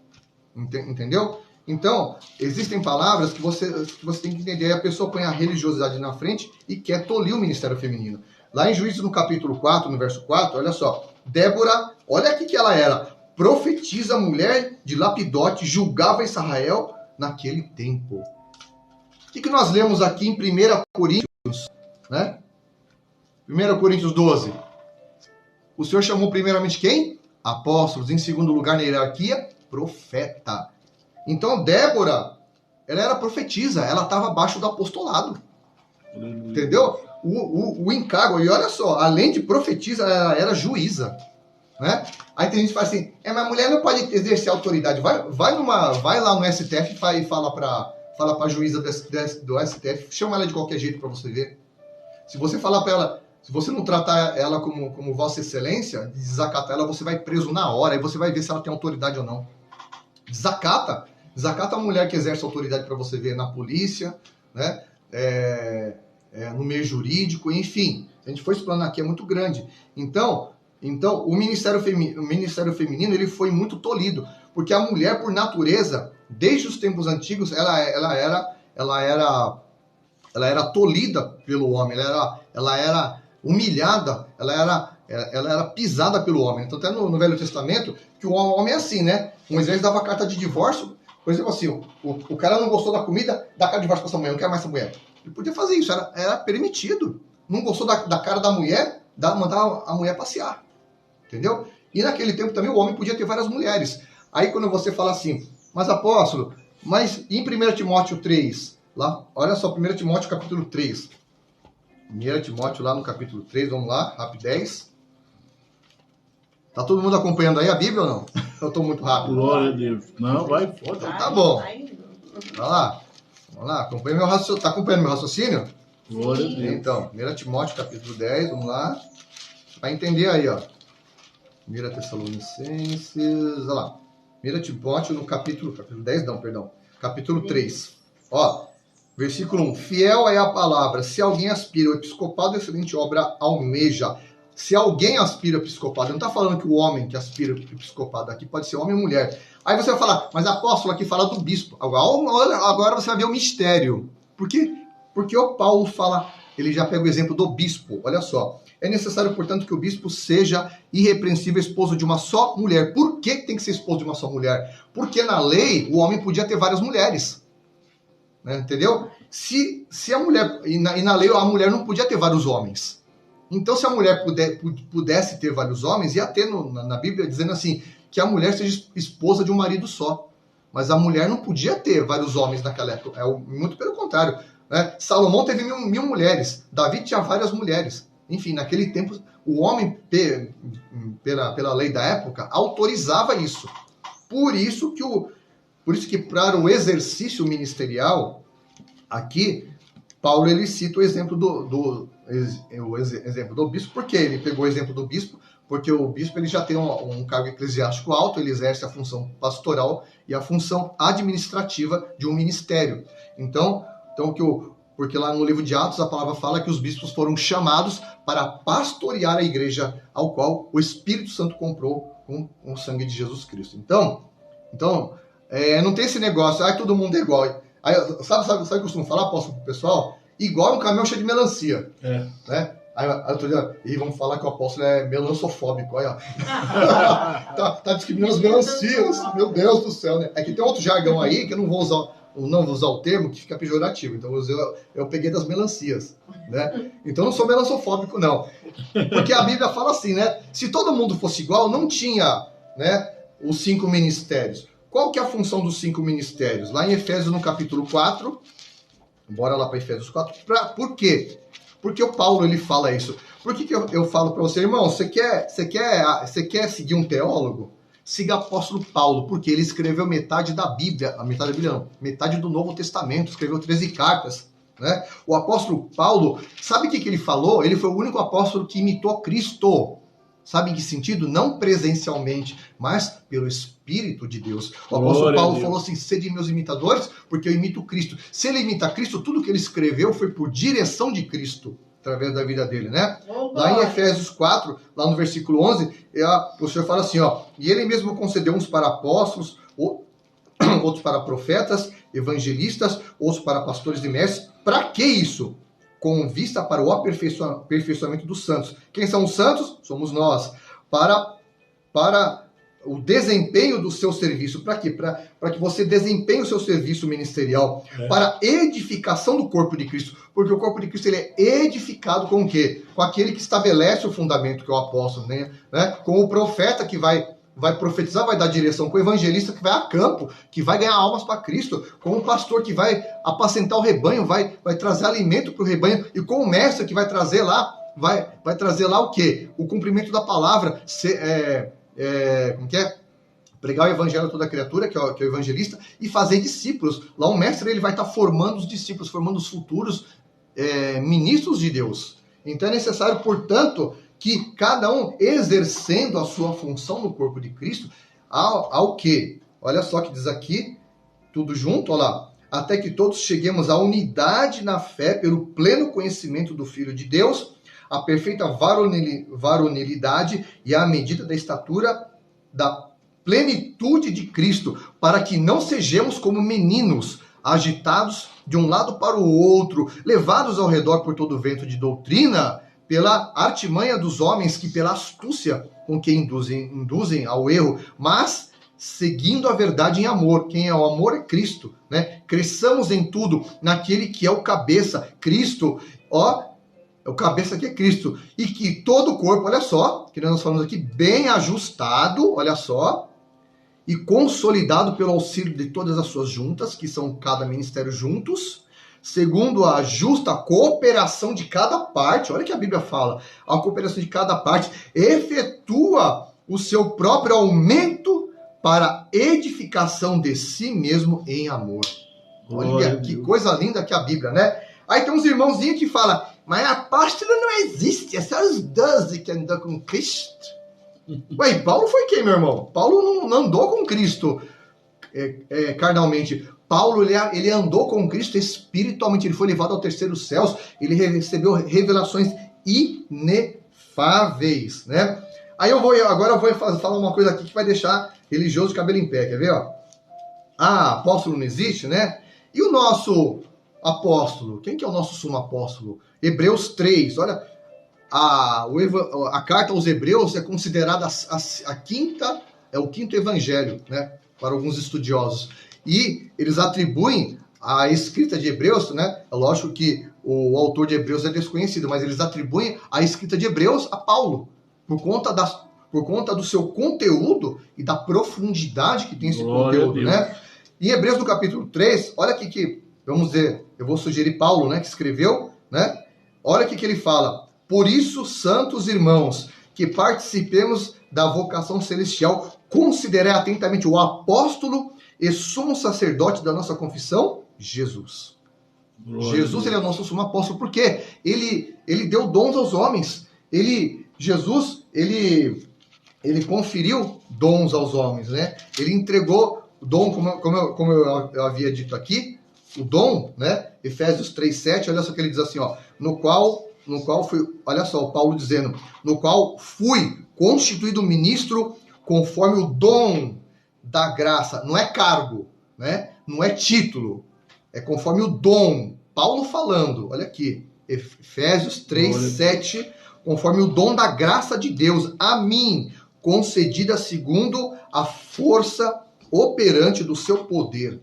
Entendeu? Então, existem palavras que você tem que entender. Aí a pessoa põe a religiosidade na frente e quer tolir o ministério feminino. Lá em Juízes, no capítulo 4, no verso 4, olha só. Débora, olha aqui que ela era. Profetisa, mulher de Lapidote, julgava Israel naquele tempo. O que nós lemos aqui em 1 Coríntios, né? 1 Coríntios 12. O Senhor chamou primeiramente quem? Apóstolos. Em segundo lugar, na hierarquia, profeta. Então, Débora, ela era profetisa. Ela estava abaixo do apostolado. Entendeu? O encargo. E olha só, além de profetisa, ela era juíza. Né? Aí tem gente que fala assim, mas a mulher não pode exercer autoridade. Vai lá no STF e fala para a juíza do STF, chama ela de qualquer jeito para você ver. Se você falar para ela, se você não tratar ela como Vossa Excelência, desacatar ela, você vai preso na hora, aí você vai ver se ela tem autoridade ou não. Desacata a mulher que exerce autoridade para você ver na polícia, né? No meio jurídico, enfim. A gente foi explanar aqui, é muito grande. Então o ministério feminino ele foi muito tolhido, porque a mulher, por natureza, desde os tempos antigos, ela era tolhida pelo homem, ela era humilhada, ela era pisada pelo homem. Então, até no Velho Testamento, que o homem é assim, né? Moisés dava carta de divórcio, por exemplo, assim, o cara não gostou da comida, dá carta de divórcio para essa mulher, não quer mais essa mulher. Ele podia fazer isso, era permitido. Não gostou da cara da mulher, mandar a mulher passear. Entendeu? E naquele tempo também o homem podia ter várias mulheres. Aí quando você fala assim, mas apóstolo, mas em 1 Timóteo 3, lá, olha só, 1 Timóteo capítulo 3. 1 Timóteo lá no capítulo 3, vamos lá, rapidez. Tá todo mundo acompanhando aí a Bíblia ou não? Eu estou muito rápido. Glória a Deus. Não, vai, pode. Então tá bom. Vai lá. Vamos lá, acompanha meu raciocínio. Tá acompanhando meu raciocínio? Glória a Deus. Então, 1 Timóteo capítulo 10, vamos lá. Vai entender aí, ó. 1 Tessalonicenses, olha lá. 1 Timóteo no capítulo 10 não, perdão. Capítulo 3. Ó, versículo 1. Fiel é a palavra. Se alguém aspira ao episcopado, excelente obra almeja. Se alguém aspira ao episcopado, não está falando que o homem que aspira ao episcopado aqui pode ser homem ou mulher. Aí você vai falar, mas apóstolo aqui fala do bispo. Agora você vai ver o mistério. Por quê? Porque o Paulo fala, ele já pega o exemplo do bispo. Olha só. É necessário, portanto, que o bispo seja irrepreensível esposo de uma só mulher. Por que tem que ser esposo de uma só mulher? Porque na lei o homem podia ter várias mulheres. Né? Entendeu? Se a mulher, e na lei a mulher não podia ter vários homens. Então, se a mulher pudesse ter vários homens, ia ter na Bíblia dizendo assim, que a mulher seja esposa de um marido só. Mas a mulher não podia ter vários homens naquela época. Muito pelo contrário. Né? Salomão teve 1000 mulheres. Davi tinha várias mulheres. Enfim, naquele tempo, o homem, pela lei da época, autorizava isso. Por isso que para o exercício ministerial, aqui, Paulo ele cita o exemplo do bispo. Por que ele pegou o exemplo do bispo? Porque o bispo ele já tem um cargo eclesiástico alto, ele exerce a função pastoral e a função administrativa de um ministério. Então porque lá no livro de Atos a palavra fala que os bispos foram chamados para pastorear a igreja ao qual o Espírito Santo comprou com o sangue de Jesus Cristo. Então não tem esse negócio, todo mundo é igual. Aí, sabe o que eu costumo falar, apóstolo, pro pessoal? Igual um caminhão cheio de melancia. Né? Aí eu tô dizendo, vamos falar que o apóstolo é melansofóbico, olha. tá discriminando as melancias, meu Deus do céu, né? É que tem outro jargão aí que eu não vou usar o termo que fica pejorativo, então eu peguei das melancias, né? Então eu não sou melansofóbico, não. Porque a Bíblia fala assim, né? Se todo mundo fosse igual, não tinha, né, os 5 ministérios. Qual que é a função dos 5 ministérios? Lá em Efésios, no capítulo 4, bora lá para Efésios 4, por quê? Porque o Paulo, ele fala isso. Por que eu falo para você, irmão, você quer seguir um teólogo? Siga o apóstolo Paulo, porque ele escreveu metade da Bíblia, metade do Novo Testamento, escreveu 13 cartas. Né? O apóstolo Paulo, sabe o que ele falou? Ele foi o único apóstolo que imitou Cristo. Sabe em que sentido? Não presencialmente, mas pelo Espírito de Deus. O apóstolo Paulo falou assim, sede meus imitadores, porque eu imito Cristo. Se ele imita Cristo, tudo que ele escreveu foi por direção de Cristo, através da vida dele, né? Lá em Efésios 4, lá no versículo 11, o Senhor fala assim, e ele mesmo concedeu uns para apóstolos, outros para profetas, evangelistas, outros para pastores e mestres. Para que isso? Com vista para o aperfeiçoamento dos santos. Quem são os santos? Somos nós. Para o desempenho do seu serviço. Para quê? Para que você desempenhe o seu serviço ministerial. Para edificação do corpo de Cristo. Porque o corpo de Cristo ele é edificado com o quê? Com aquele que estabelece o fundamento, que é o apóstolo. Né? Com o profeta que vai profetizar, vai dar direção, com o evangelista que vai a campo, que vai ganhar almas para Cristo, com o pastor que vai apacentar o rebanho, vai trazer alimento para o rebanho, e com o mestre que vai trazer lá o quê? O cumprimento da palavra, como que é? Pregar o evangelho a toda criatura, que é o evangelista, e fazer discípulos. Lá o mestre ele vai estar formando os discípulos, formando os futuros ministros de Deus. Então é necessário, portanto, que cada um exercendo a sua função no corpo de Cristo, ao quê? Olha só que diz aqui, tudo junto, olha lá. Até que todos cheguemos à unidade na fé, pelo pleno conhecimento do Filho de Deus, a perfeita varonilidade e à medida da estatura da plenitude de Cristo, para que não sejamos como meninos, agitados de um lado para o outro, levados ao redor por todo vento de doutrina, pela artimanha dos homens que pela astúcia com que induzem ao erro, mas seguindo a verdade em amor. Quem é o amor é Cristo, né? Cresçamos em tudo naquele que é o cabeça, Cristo, o cabeça que é Cristo. E que todo o corpo, olha só, que nós falamos aqui, bem ajustado, olha só, e consolidado pelo auxílio de todas as suas juntas, que são cada ministério juntos, segundo a justa cooperação de cada parte, olha que a Bíblia fala, a cooperação de cada parte efetua o seu próprio aumento para edificação de si mesmo em amor. Olha que coisa linda que a Bíblia, né? Aí tem uns irmãozinhos que falam, mas apóstolo não existe, é só os 12 que andam com Cristo. Ué, Paulo foi quem, meu irmão? Paulo não andou com Cristo carnalmente. Paulo, ele andou com Cristo espiritualmente, ele foi levado ao terceiro céu, ele recebeu revelações inefáveis, né? Aí agora eu vou falar uma coisa aqui que vai deixar religioso de cabelo em pé, quer ver, ó? Ah, apóstolo não existe, né? E o nosso apóstolo? Quem que é o nosso sumo apóstolo? Hebreus 3, olha, a carta aos Hebreus é considerada o quinto evangelho, né? Para alguns estudiosos. E eles atribuem a escrita de Hebreus, né? É lógico que o autor de Hebreus é desconhecido, mas eles atribuem a escrita de Hebreus a Paulo, por conta do seu conteúdo e da profundidade que tem esse conteúdo, né? Em Hebreus no capítulo 3, olha aqui que, vamos ver, eu vou sugerir Paulo, né, que escreveu, né? Olha aqui que ele fala, por isso, santos irmãos, que participemos da vocação celestial, considerei atentamente o apóstolo e sumo sacerdote da nossa confissão, Jesus. Jesus, ele é o nosso sumo apóstolo, porque ele deu dons aos homens. Jesus, ele conferiu dons aos homens, né? Ele entregou o dom, como eu havia dito aqui, o dom, né? Efésios 3:7, olha só que ele diz assim, ó, no qual fui, olha só, o Paulo dizendo, no qual fui constituído ministro conforme o dom da graça, não é cargo, né? Não é título, é conforme o dom. Paulo falando, olha aqui, Efésios 3:7, conforme o dom da graça de Deus, a mim, concedida segundo a força operante do seu poder.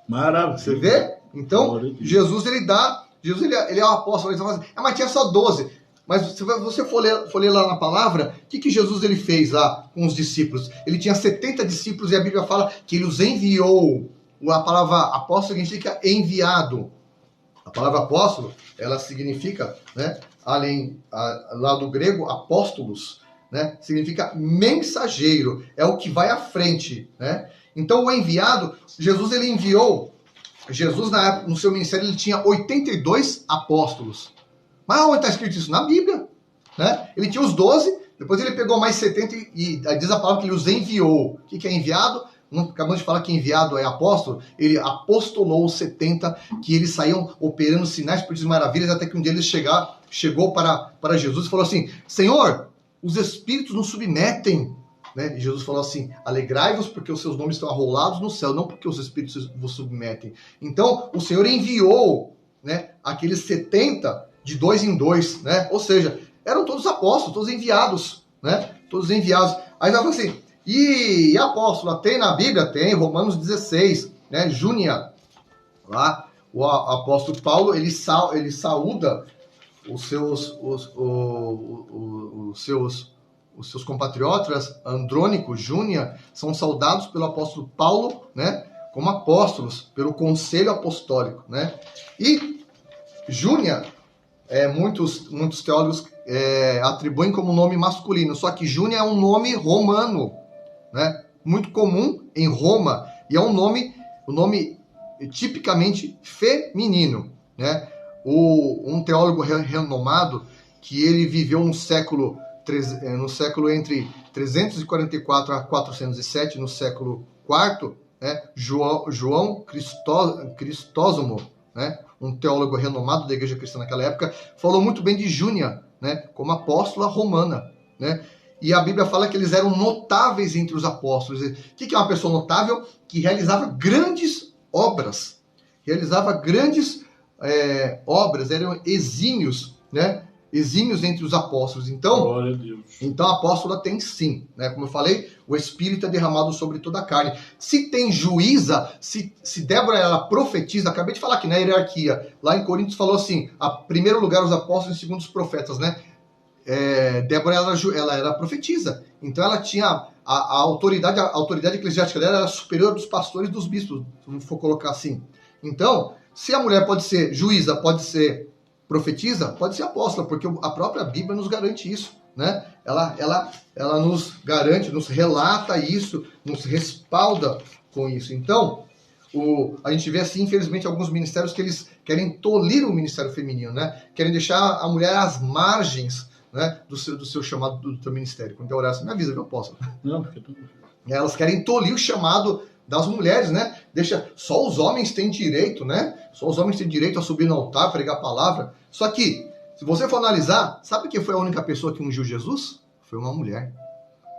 Maravilha. Você vê? Então, Jesus ele é o apóstolo, ele fala assim, mas tinha só 12. Mas se você for ler lá na palavra, o que Jesus ele fez lá com os discípulos? Ele tinha 70 discípulos e a Bíblia fala que ele os enviou. A palavra apóstolo significa enviado. A palavra apóstolo, ela significa, né, lá do grego, apóstolos, né, significa mensageiro, é o que vai à frente, né? Então o enviado, Jesus ele enviou, na época, no seu ministério ele tinha 82 apóstolos. Mas onde está escrito isso? Na Bíblia, né? Ele tinha os 12, depois ele pegou mais 70 e diz a palavra que ele os enviou. O que é enviado? Acabamos de falar que enviado é apóstolo. Ele apostolou os 70, que eles saíam operando sinais, prodígios e maravilhas, até que um dia ele chegou para Jesus e falou assim, Senhor, os espíritos nos submetem. Né? E Jesus falou assim, alegrai-vos porque os seus nomes estão arrolados no céu, não porque os espíritos vos submetem. Então, o Senhor enviou, né, aqueles 70 de 2 em 2, né? Ou seja, eram todos apóstolos, todos enviados, né? Todos enviados. Aí ela falou assim, e apóstolo, tem na Bíblia? Tem, Romanos 16, né? Júnia, lá, o apóstolo Paulo, ele saúda os seus compatriotas, Andrônico, Júnia, são saudados pelo apóstolo Paulo, né? Como apóstolos, pelo conselho apostólico, né? E Júnia, muitos teólogos atribuem como nome masculino, só que Júnia é um nome romano, né? Muito comum em Roma, e é um nome tipicamente feminino, né? Um teólogo renomado, que ele viveu no século entre 344 a 407, no século IV, né? João Cristóstomo, né? Um teólogo renomado da igreja cristã naquela época, falou muito bem de Júnia, né, como apóstola romana, né? E a Bíblia fala que eles eram notáveis entre os apóstolos. O que é uma pessoa notável? Que realizava grandes obras. Eram exímios, né? exímios entre os apóstolos. Então, Glória a Deus. Então a apóstola tem sim, né? Como eu falei, o Espírito é derramado sobre toda a carne. Se tem juíza, se Débora ela profetiza, acabei de falar aqui na hierarquia, lá em Coríntios falou assim, a primeiro lugar os apóstolos e segundo os profetas, né? Débora ela era profetisa, então ela tinha a autoridade eclesiástica dela era superior dos pastores e dos bispos, se não for colocar assim. Então, se a mulher pode ser juíza, pode ser profetiza, pode ser apóstola, porque a própria Bíblia nos garante isso, né? Ela nos garante, nos relata isso, nos respalda com isso. Então, a gente vê assim, infelizmente, alguns ministérios que eles querem tolir o ministério feminino, né? Querem deixar a mulher às margens, né, do seu chamado, do seu ministério. Quando eu orar, você me avisa, viu, apóstolo? Não, porque tu... Elas querem tolir o chamado das mulheres, né? Deixa, só os homens têm direito, né? Só os homens têm direito a subir no altar, pregar a palavra. Só que, se você for analisar, sabe quem foi a única pessoa que ungiu Jesus? Foi uma mulher.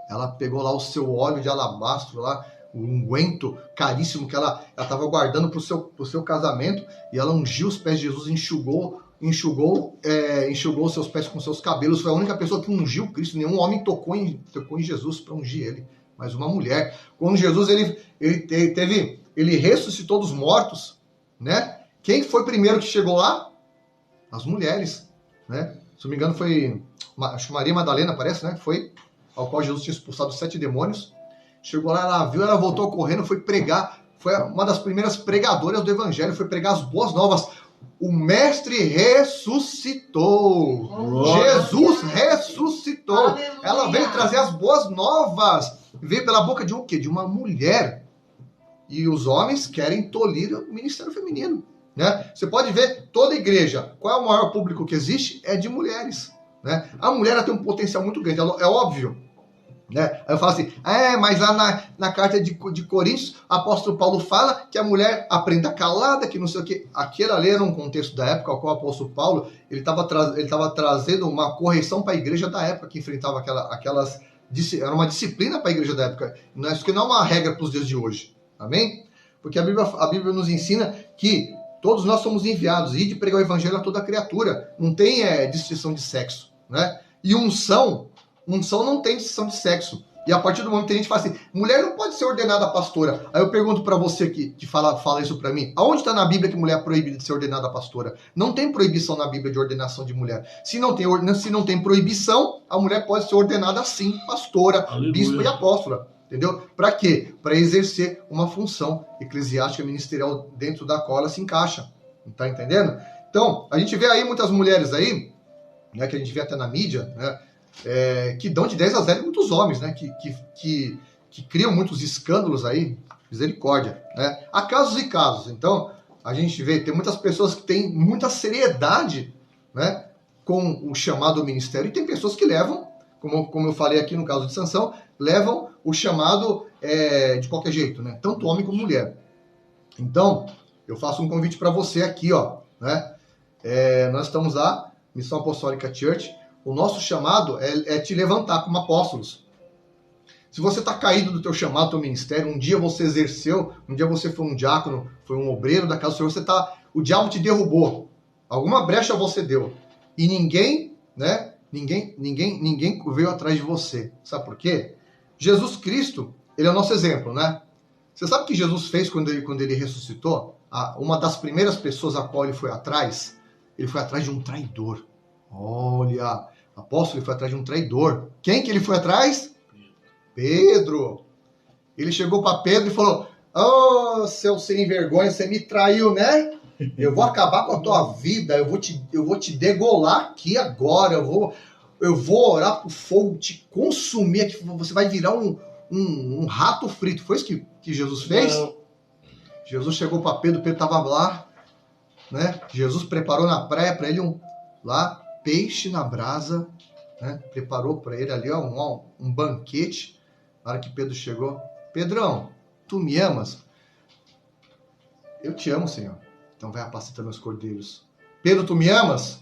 Ela pegou lá o seu óleo de alabastro, lá, o unguento caríssimo que ela estava guardando para o seu casamento, e ela ungiu os pés de Jesus, enxugou os seus pés com seus cabelos. Foi a única pessoa que ungiu Cristo. Nenhum homem tocou em Jesus para ungir ele, mas uma mulher. Quando Jesus ele ressuscitou dos mortos, né? Quem foi primeiro que chegou lá? As mulheres, né? Se não me engano foi, acho que Maria Madalena, parece, né? Foi ao qual Jesus tinha expulsado 7 demônios. Chegou lá, ela viu, ela voltou correndo, foi pregar. Foi uma das primeiras pregadoras do evangelho, foi pregar as boas novas. O mestre ressuscitou. Jesus ressuscitou. Aleluia. Ela veio trazer as boas novas. Veio pela boca de um quê? De uma mulher. E os homens querem tolir o ministério feminino, né? Você pode ver toda a igreja. Qual é o maior público que existe? É de mulheres, né? A mulher ela tem um potencial muito grande. É óbvio. Né? Aí eu falo assim, mas lá na carta de Coríntios, o apóstolo Paulo fala que a mulher aprenda calada, que não sei o que. Aquilo ali era um contexto da época ao qual o apóstolo Paulo ele estava trazendo uma correção para a igreja da época que enfrentava aquelas. Era uma disciplina para a igreja da época. Isso que não é uma regra para os dias de hoje. Amém? Porque a Bíblia nos ensina que todos nós somos enviados e de pregar o evangelho a toda criatura. Não tem distinção de sexo, né? E unção não tem distinção de sexo. E a partir do momento que a gente fala assim, mulher não pode ser ordenada pastora. Aí eu pergunto para você que fala isso para mim, aonde está na Bíblia que mulher é proibida de ser ordenada pastora? Não tem proibição na Bíblia de ordenação de mulher. Se não tem proibição, a mulher pode ser ordenada sim, pastora, Aleluia. bispo e apóstola. Entendeu? Para quê? Para exercer uma função eclesiástica ministerial dentro da qual ela se encaixa. Não tá entendendo? Então, a gente vê aí muitas mulheres aí, né, que a gente vê até na mídia, né, que dão de 10 a 0 muitos homens, né? Que criam muitos escândalos aí, misericórdia, né? Há casos e casos. Então, a gente vê, tem muitas pessoas que têm muita seriedade, né? Com o chamado ministério, e tem pessoas que levam, como eu falei aqui no caso de Sansão, levam o chamado de qualquer jeito, né? Tanto homem como mulher. Então, eu faço um convite para você aqui, ó, né? Nós estamos lá, Missão Apostólica Church. O nosso chamado é te levantar como apóstolos. Se você está caído do teu chamado, do teu ministério, um dia você exerceu, um dia você foi um diácono, foi um obreiro da casa do Senhor, o diabo te derrubou. Alguma brecha você deu. E ninguém veio atrás de você. Sabe por quê? Jesus Cristo, ele é o nosso exemplo, né? Você sabe o que Jesus fez quando ele ressuscitou? Uma das primeiras pessoas a qual ele foi atrás de um traidor. Olha, apóstolo, ele foi atrás de um traidor. Quem que ele foi atrás? Pedro. Ele chegou para Pedro e falou, seu sem vergonha, você me traiu, né? Eu vou acabar com a tua vida, eu vou te degolar aqui agora, eu vou orar pro fogo te consumir aqui, você vai virar um rato frito. Foi isso que Jesus fez? Não. Jesus chegou para Pedro, Pedro estava lá, né? Jesus preparou na praia para ele peixe na brasa, né? Preparou para ele ali um banquete. Na hora que Pedro chegou, Pedrão, tu me amas? Eu te amo, Senhor. Então vai apacentar meus cordeiros. Pedro, tu me amas?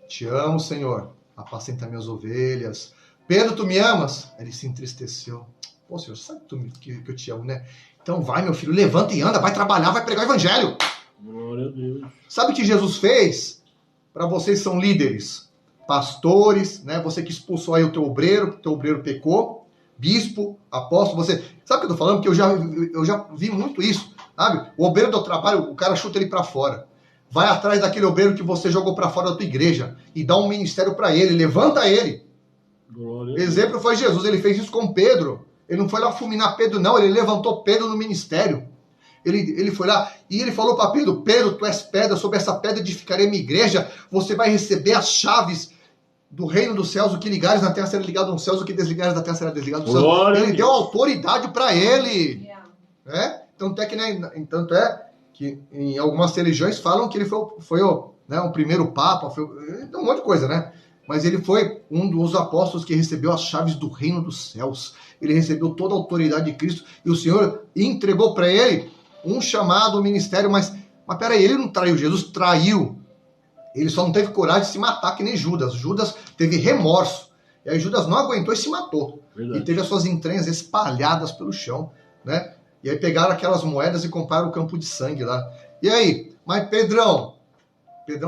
Te amo, Senhor. Apacenta minhas ovelhas. Pedro, tu me amas? Ele se entristeceu. Pô, Senhor, sabe que eu te amo, né? Então vai, meu filho, levanta e anda, vai trabalhar, vai pregar o evangelho. Glória a Deus. Sabe o que Jesus fez? Para vocês que são líderes. pastores, né? Você que expulsou aí o teu obreiro pecou, bispo, apóstolo, você... Sabe o que eu tô falando? Porque eu já vi muito isso, sabe? O obreiro do trabalho, o cara chuta ele para fora. Vai atrás daquele obreiro que você jogou para fora da tua igreja e dá um ministério para ele, levanta ele. Exemplo foi Jesus, ele fez isso com Pedro. Ele não foi lá fulminar Pedro, não, ele levantou Pedro no ministério. Ele foi lá e ele falou para Pedro: Pedro, tu és pedra, sobre essa pedra edificarei minha igreja, você vai receber as chaves do reino dos céus, o que ligares na terra será ligado nos céus, o que desligares na terra será desligado nos céus. Ele deu autoridade para ele. Tanto é que em algumas religiões falam que ele foi o primeiro papa, foi um monte de coisa, né? Mas ele foi um dos apóstolos que recebeu as chaves do reino dos céus. Ele recebeu toda a autoridade de Cristo e o Senhor entregou para ele um chamado, um ministério, mas peraí, ele não traiu, Jesus traiu. Ele só não teve coragem de se matar que nem Judas. Judas teve remorso. E aí Judas não aguentou e se matou. Verdade. E teve as suas entranhas espalhadas pelo chão, né? E aí pegaram aquelas moedas e compraram o campo de sangue lá. E aí? Mas Pedrão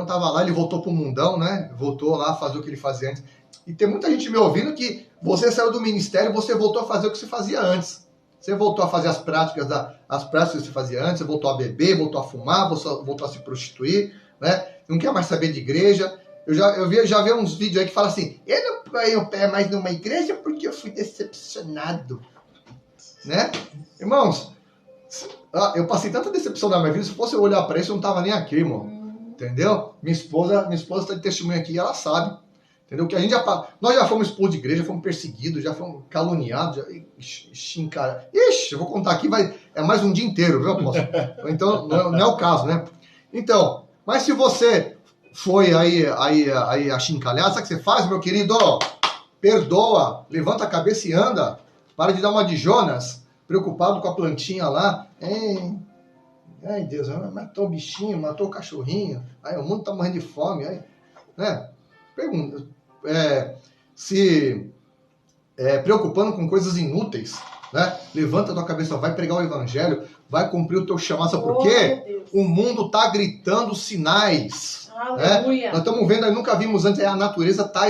tava lá, ele voltou pro mundão, né? Voltou lá a fazer o que ele fazia antes. E tem muita gente me ouvindo que você saiu do ministério, você voltou a fazer o que você fazia antes. Você voltou a fazer as práticas que você fazia antes, você voltou a beber, voltou a fumar, voltou a se prostituir, né? Não quer mais saber de igreja. Eu já vi uns vídeos aí que falam assim: eu não ponho o pé mais numa igreja porque eu fui decepcionado, né? Irmãos, eu passei tanta decepção na minha vida, se fosse eu olhar para isso, eu não tava nem aqui, irmão. Entendeu? Minha esposa está de testemunho aqui e ela sabe. Entendeu? Que nós já fomos expulsos de igreja, fomos perseguidos, já fomos caluniados, cara. Ixi, eu vou contar aqui, é mais um dia inteiro, viu, apóstolo? Então, não é o caso, né? Então, mas se você foi aí achincalhado, sabe o que você faz, meu querido? Perdoa, levanta a cabeça e anda. Para de dar uma de Jonas, preocupado com a plantinha lá. Ai, Deus, matou o bichinho, matou o cachorrinho. Aí o mundo tá morrendo de fome. Aí, né? Pergunta. Preocupando com coisas inúteis, né? Levanta a tua cabeça, vai pregar o evangelho, vai cumprir o teu chamado. Sabe por quê? O mundo tá gritando sinais. Aleluia. Né? Nós estamos vendo, aí nunca vimos antes, a natureza tá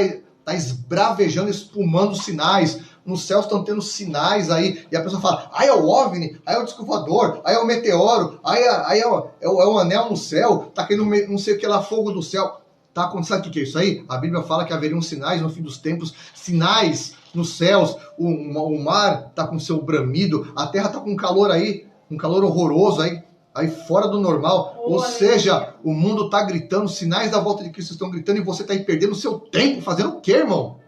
esbravejando, espumando sinais. Nos céus estão tendo sinais aí, e a pessoa fala: aí é o OVNI, aí é o disco voador, aí é o meteoro, aí é o anel no céu, tá caindo não sei o que lá, fogo do céu. Tá acontecendo, sabe o que é isso aí? A Bíblia fala que haveriam sinais no fim dos tempos, sinais nos céus, o mar tá com seu bramido, a terra tá com calor aí, um calor horroroso aí fora do normal. Ou seja, o mundo tá gritando, sinais da volta de Cristo estão gritando, e você tá aí perdendo o seu tempo, fazendo o quê, irmão?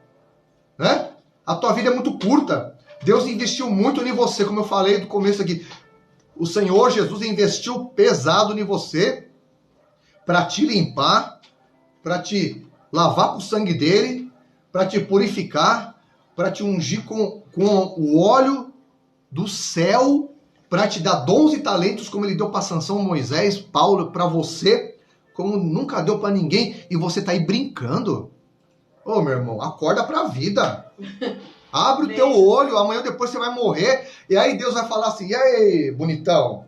Né? A tua vida é muito curta. Deus investiu muito em você, como eu falei do começo aqui. O Senhor Jesus investiu pesado em você para te limpar, para te lavar com o sangue dele, para te purificar, para te ungir com o óleo do céu, para te dar dons e talentos como ele deu para Sansão, Moisés, Paulo, para você, como nunca deu para ninguém, e você tá aí brincando. Ô, meu irmão, acorda para a vida. Abre o teu olho, amanhã depois você vai morrer, e aí Deus vai falar assim: e aí, bonitão,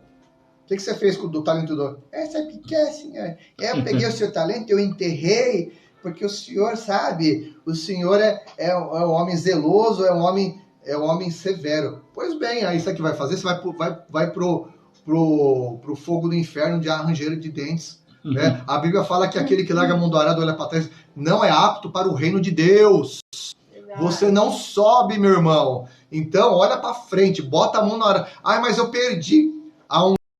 o que você fez com o talento do... Sabe o que é, senhor? Eu peguei o seu talento, eu enterrei, porque o senhor sabe, o senhor é um homem zeloso, é um homem severo. Pois bem, aí sabe o que vai fazer? Você vai pro fogo do inferno de arranjeiro de dentes. Né? A Bíblia fala que aquele que larga a mão do arado olha para trás não é apto para o reino de Deus. Você não sobe, meu irmão. Então, olha para frente, bota a mão na hora. Ai, mas eu perdi. Há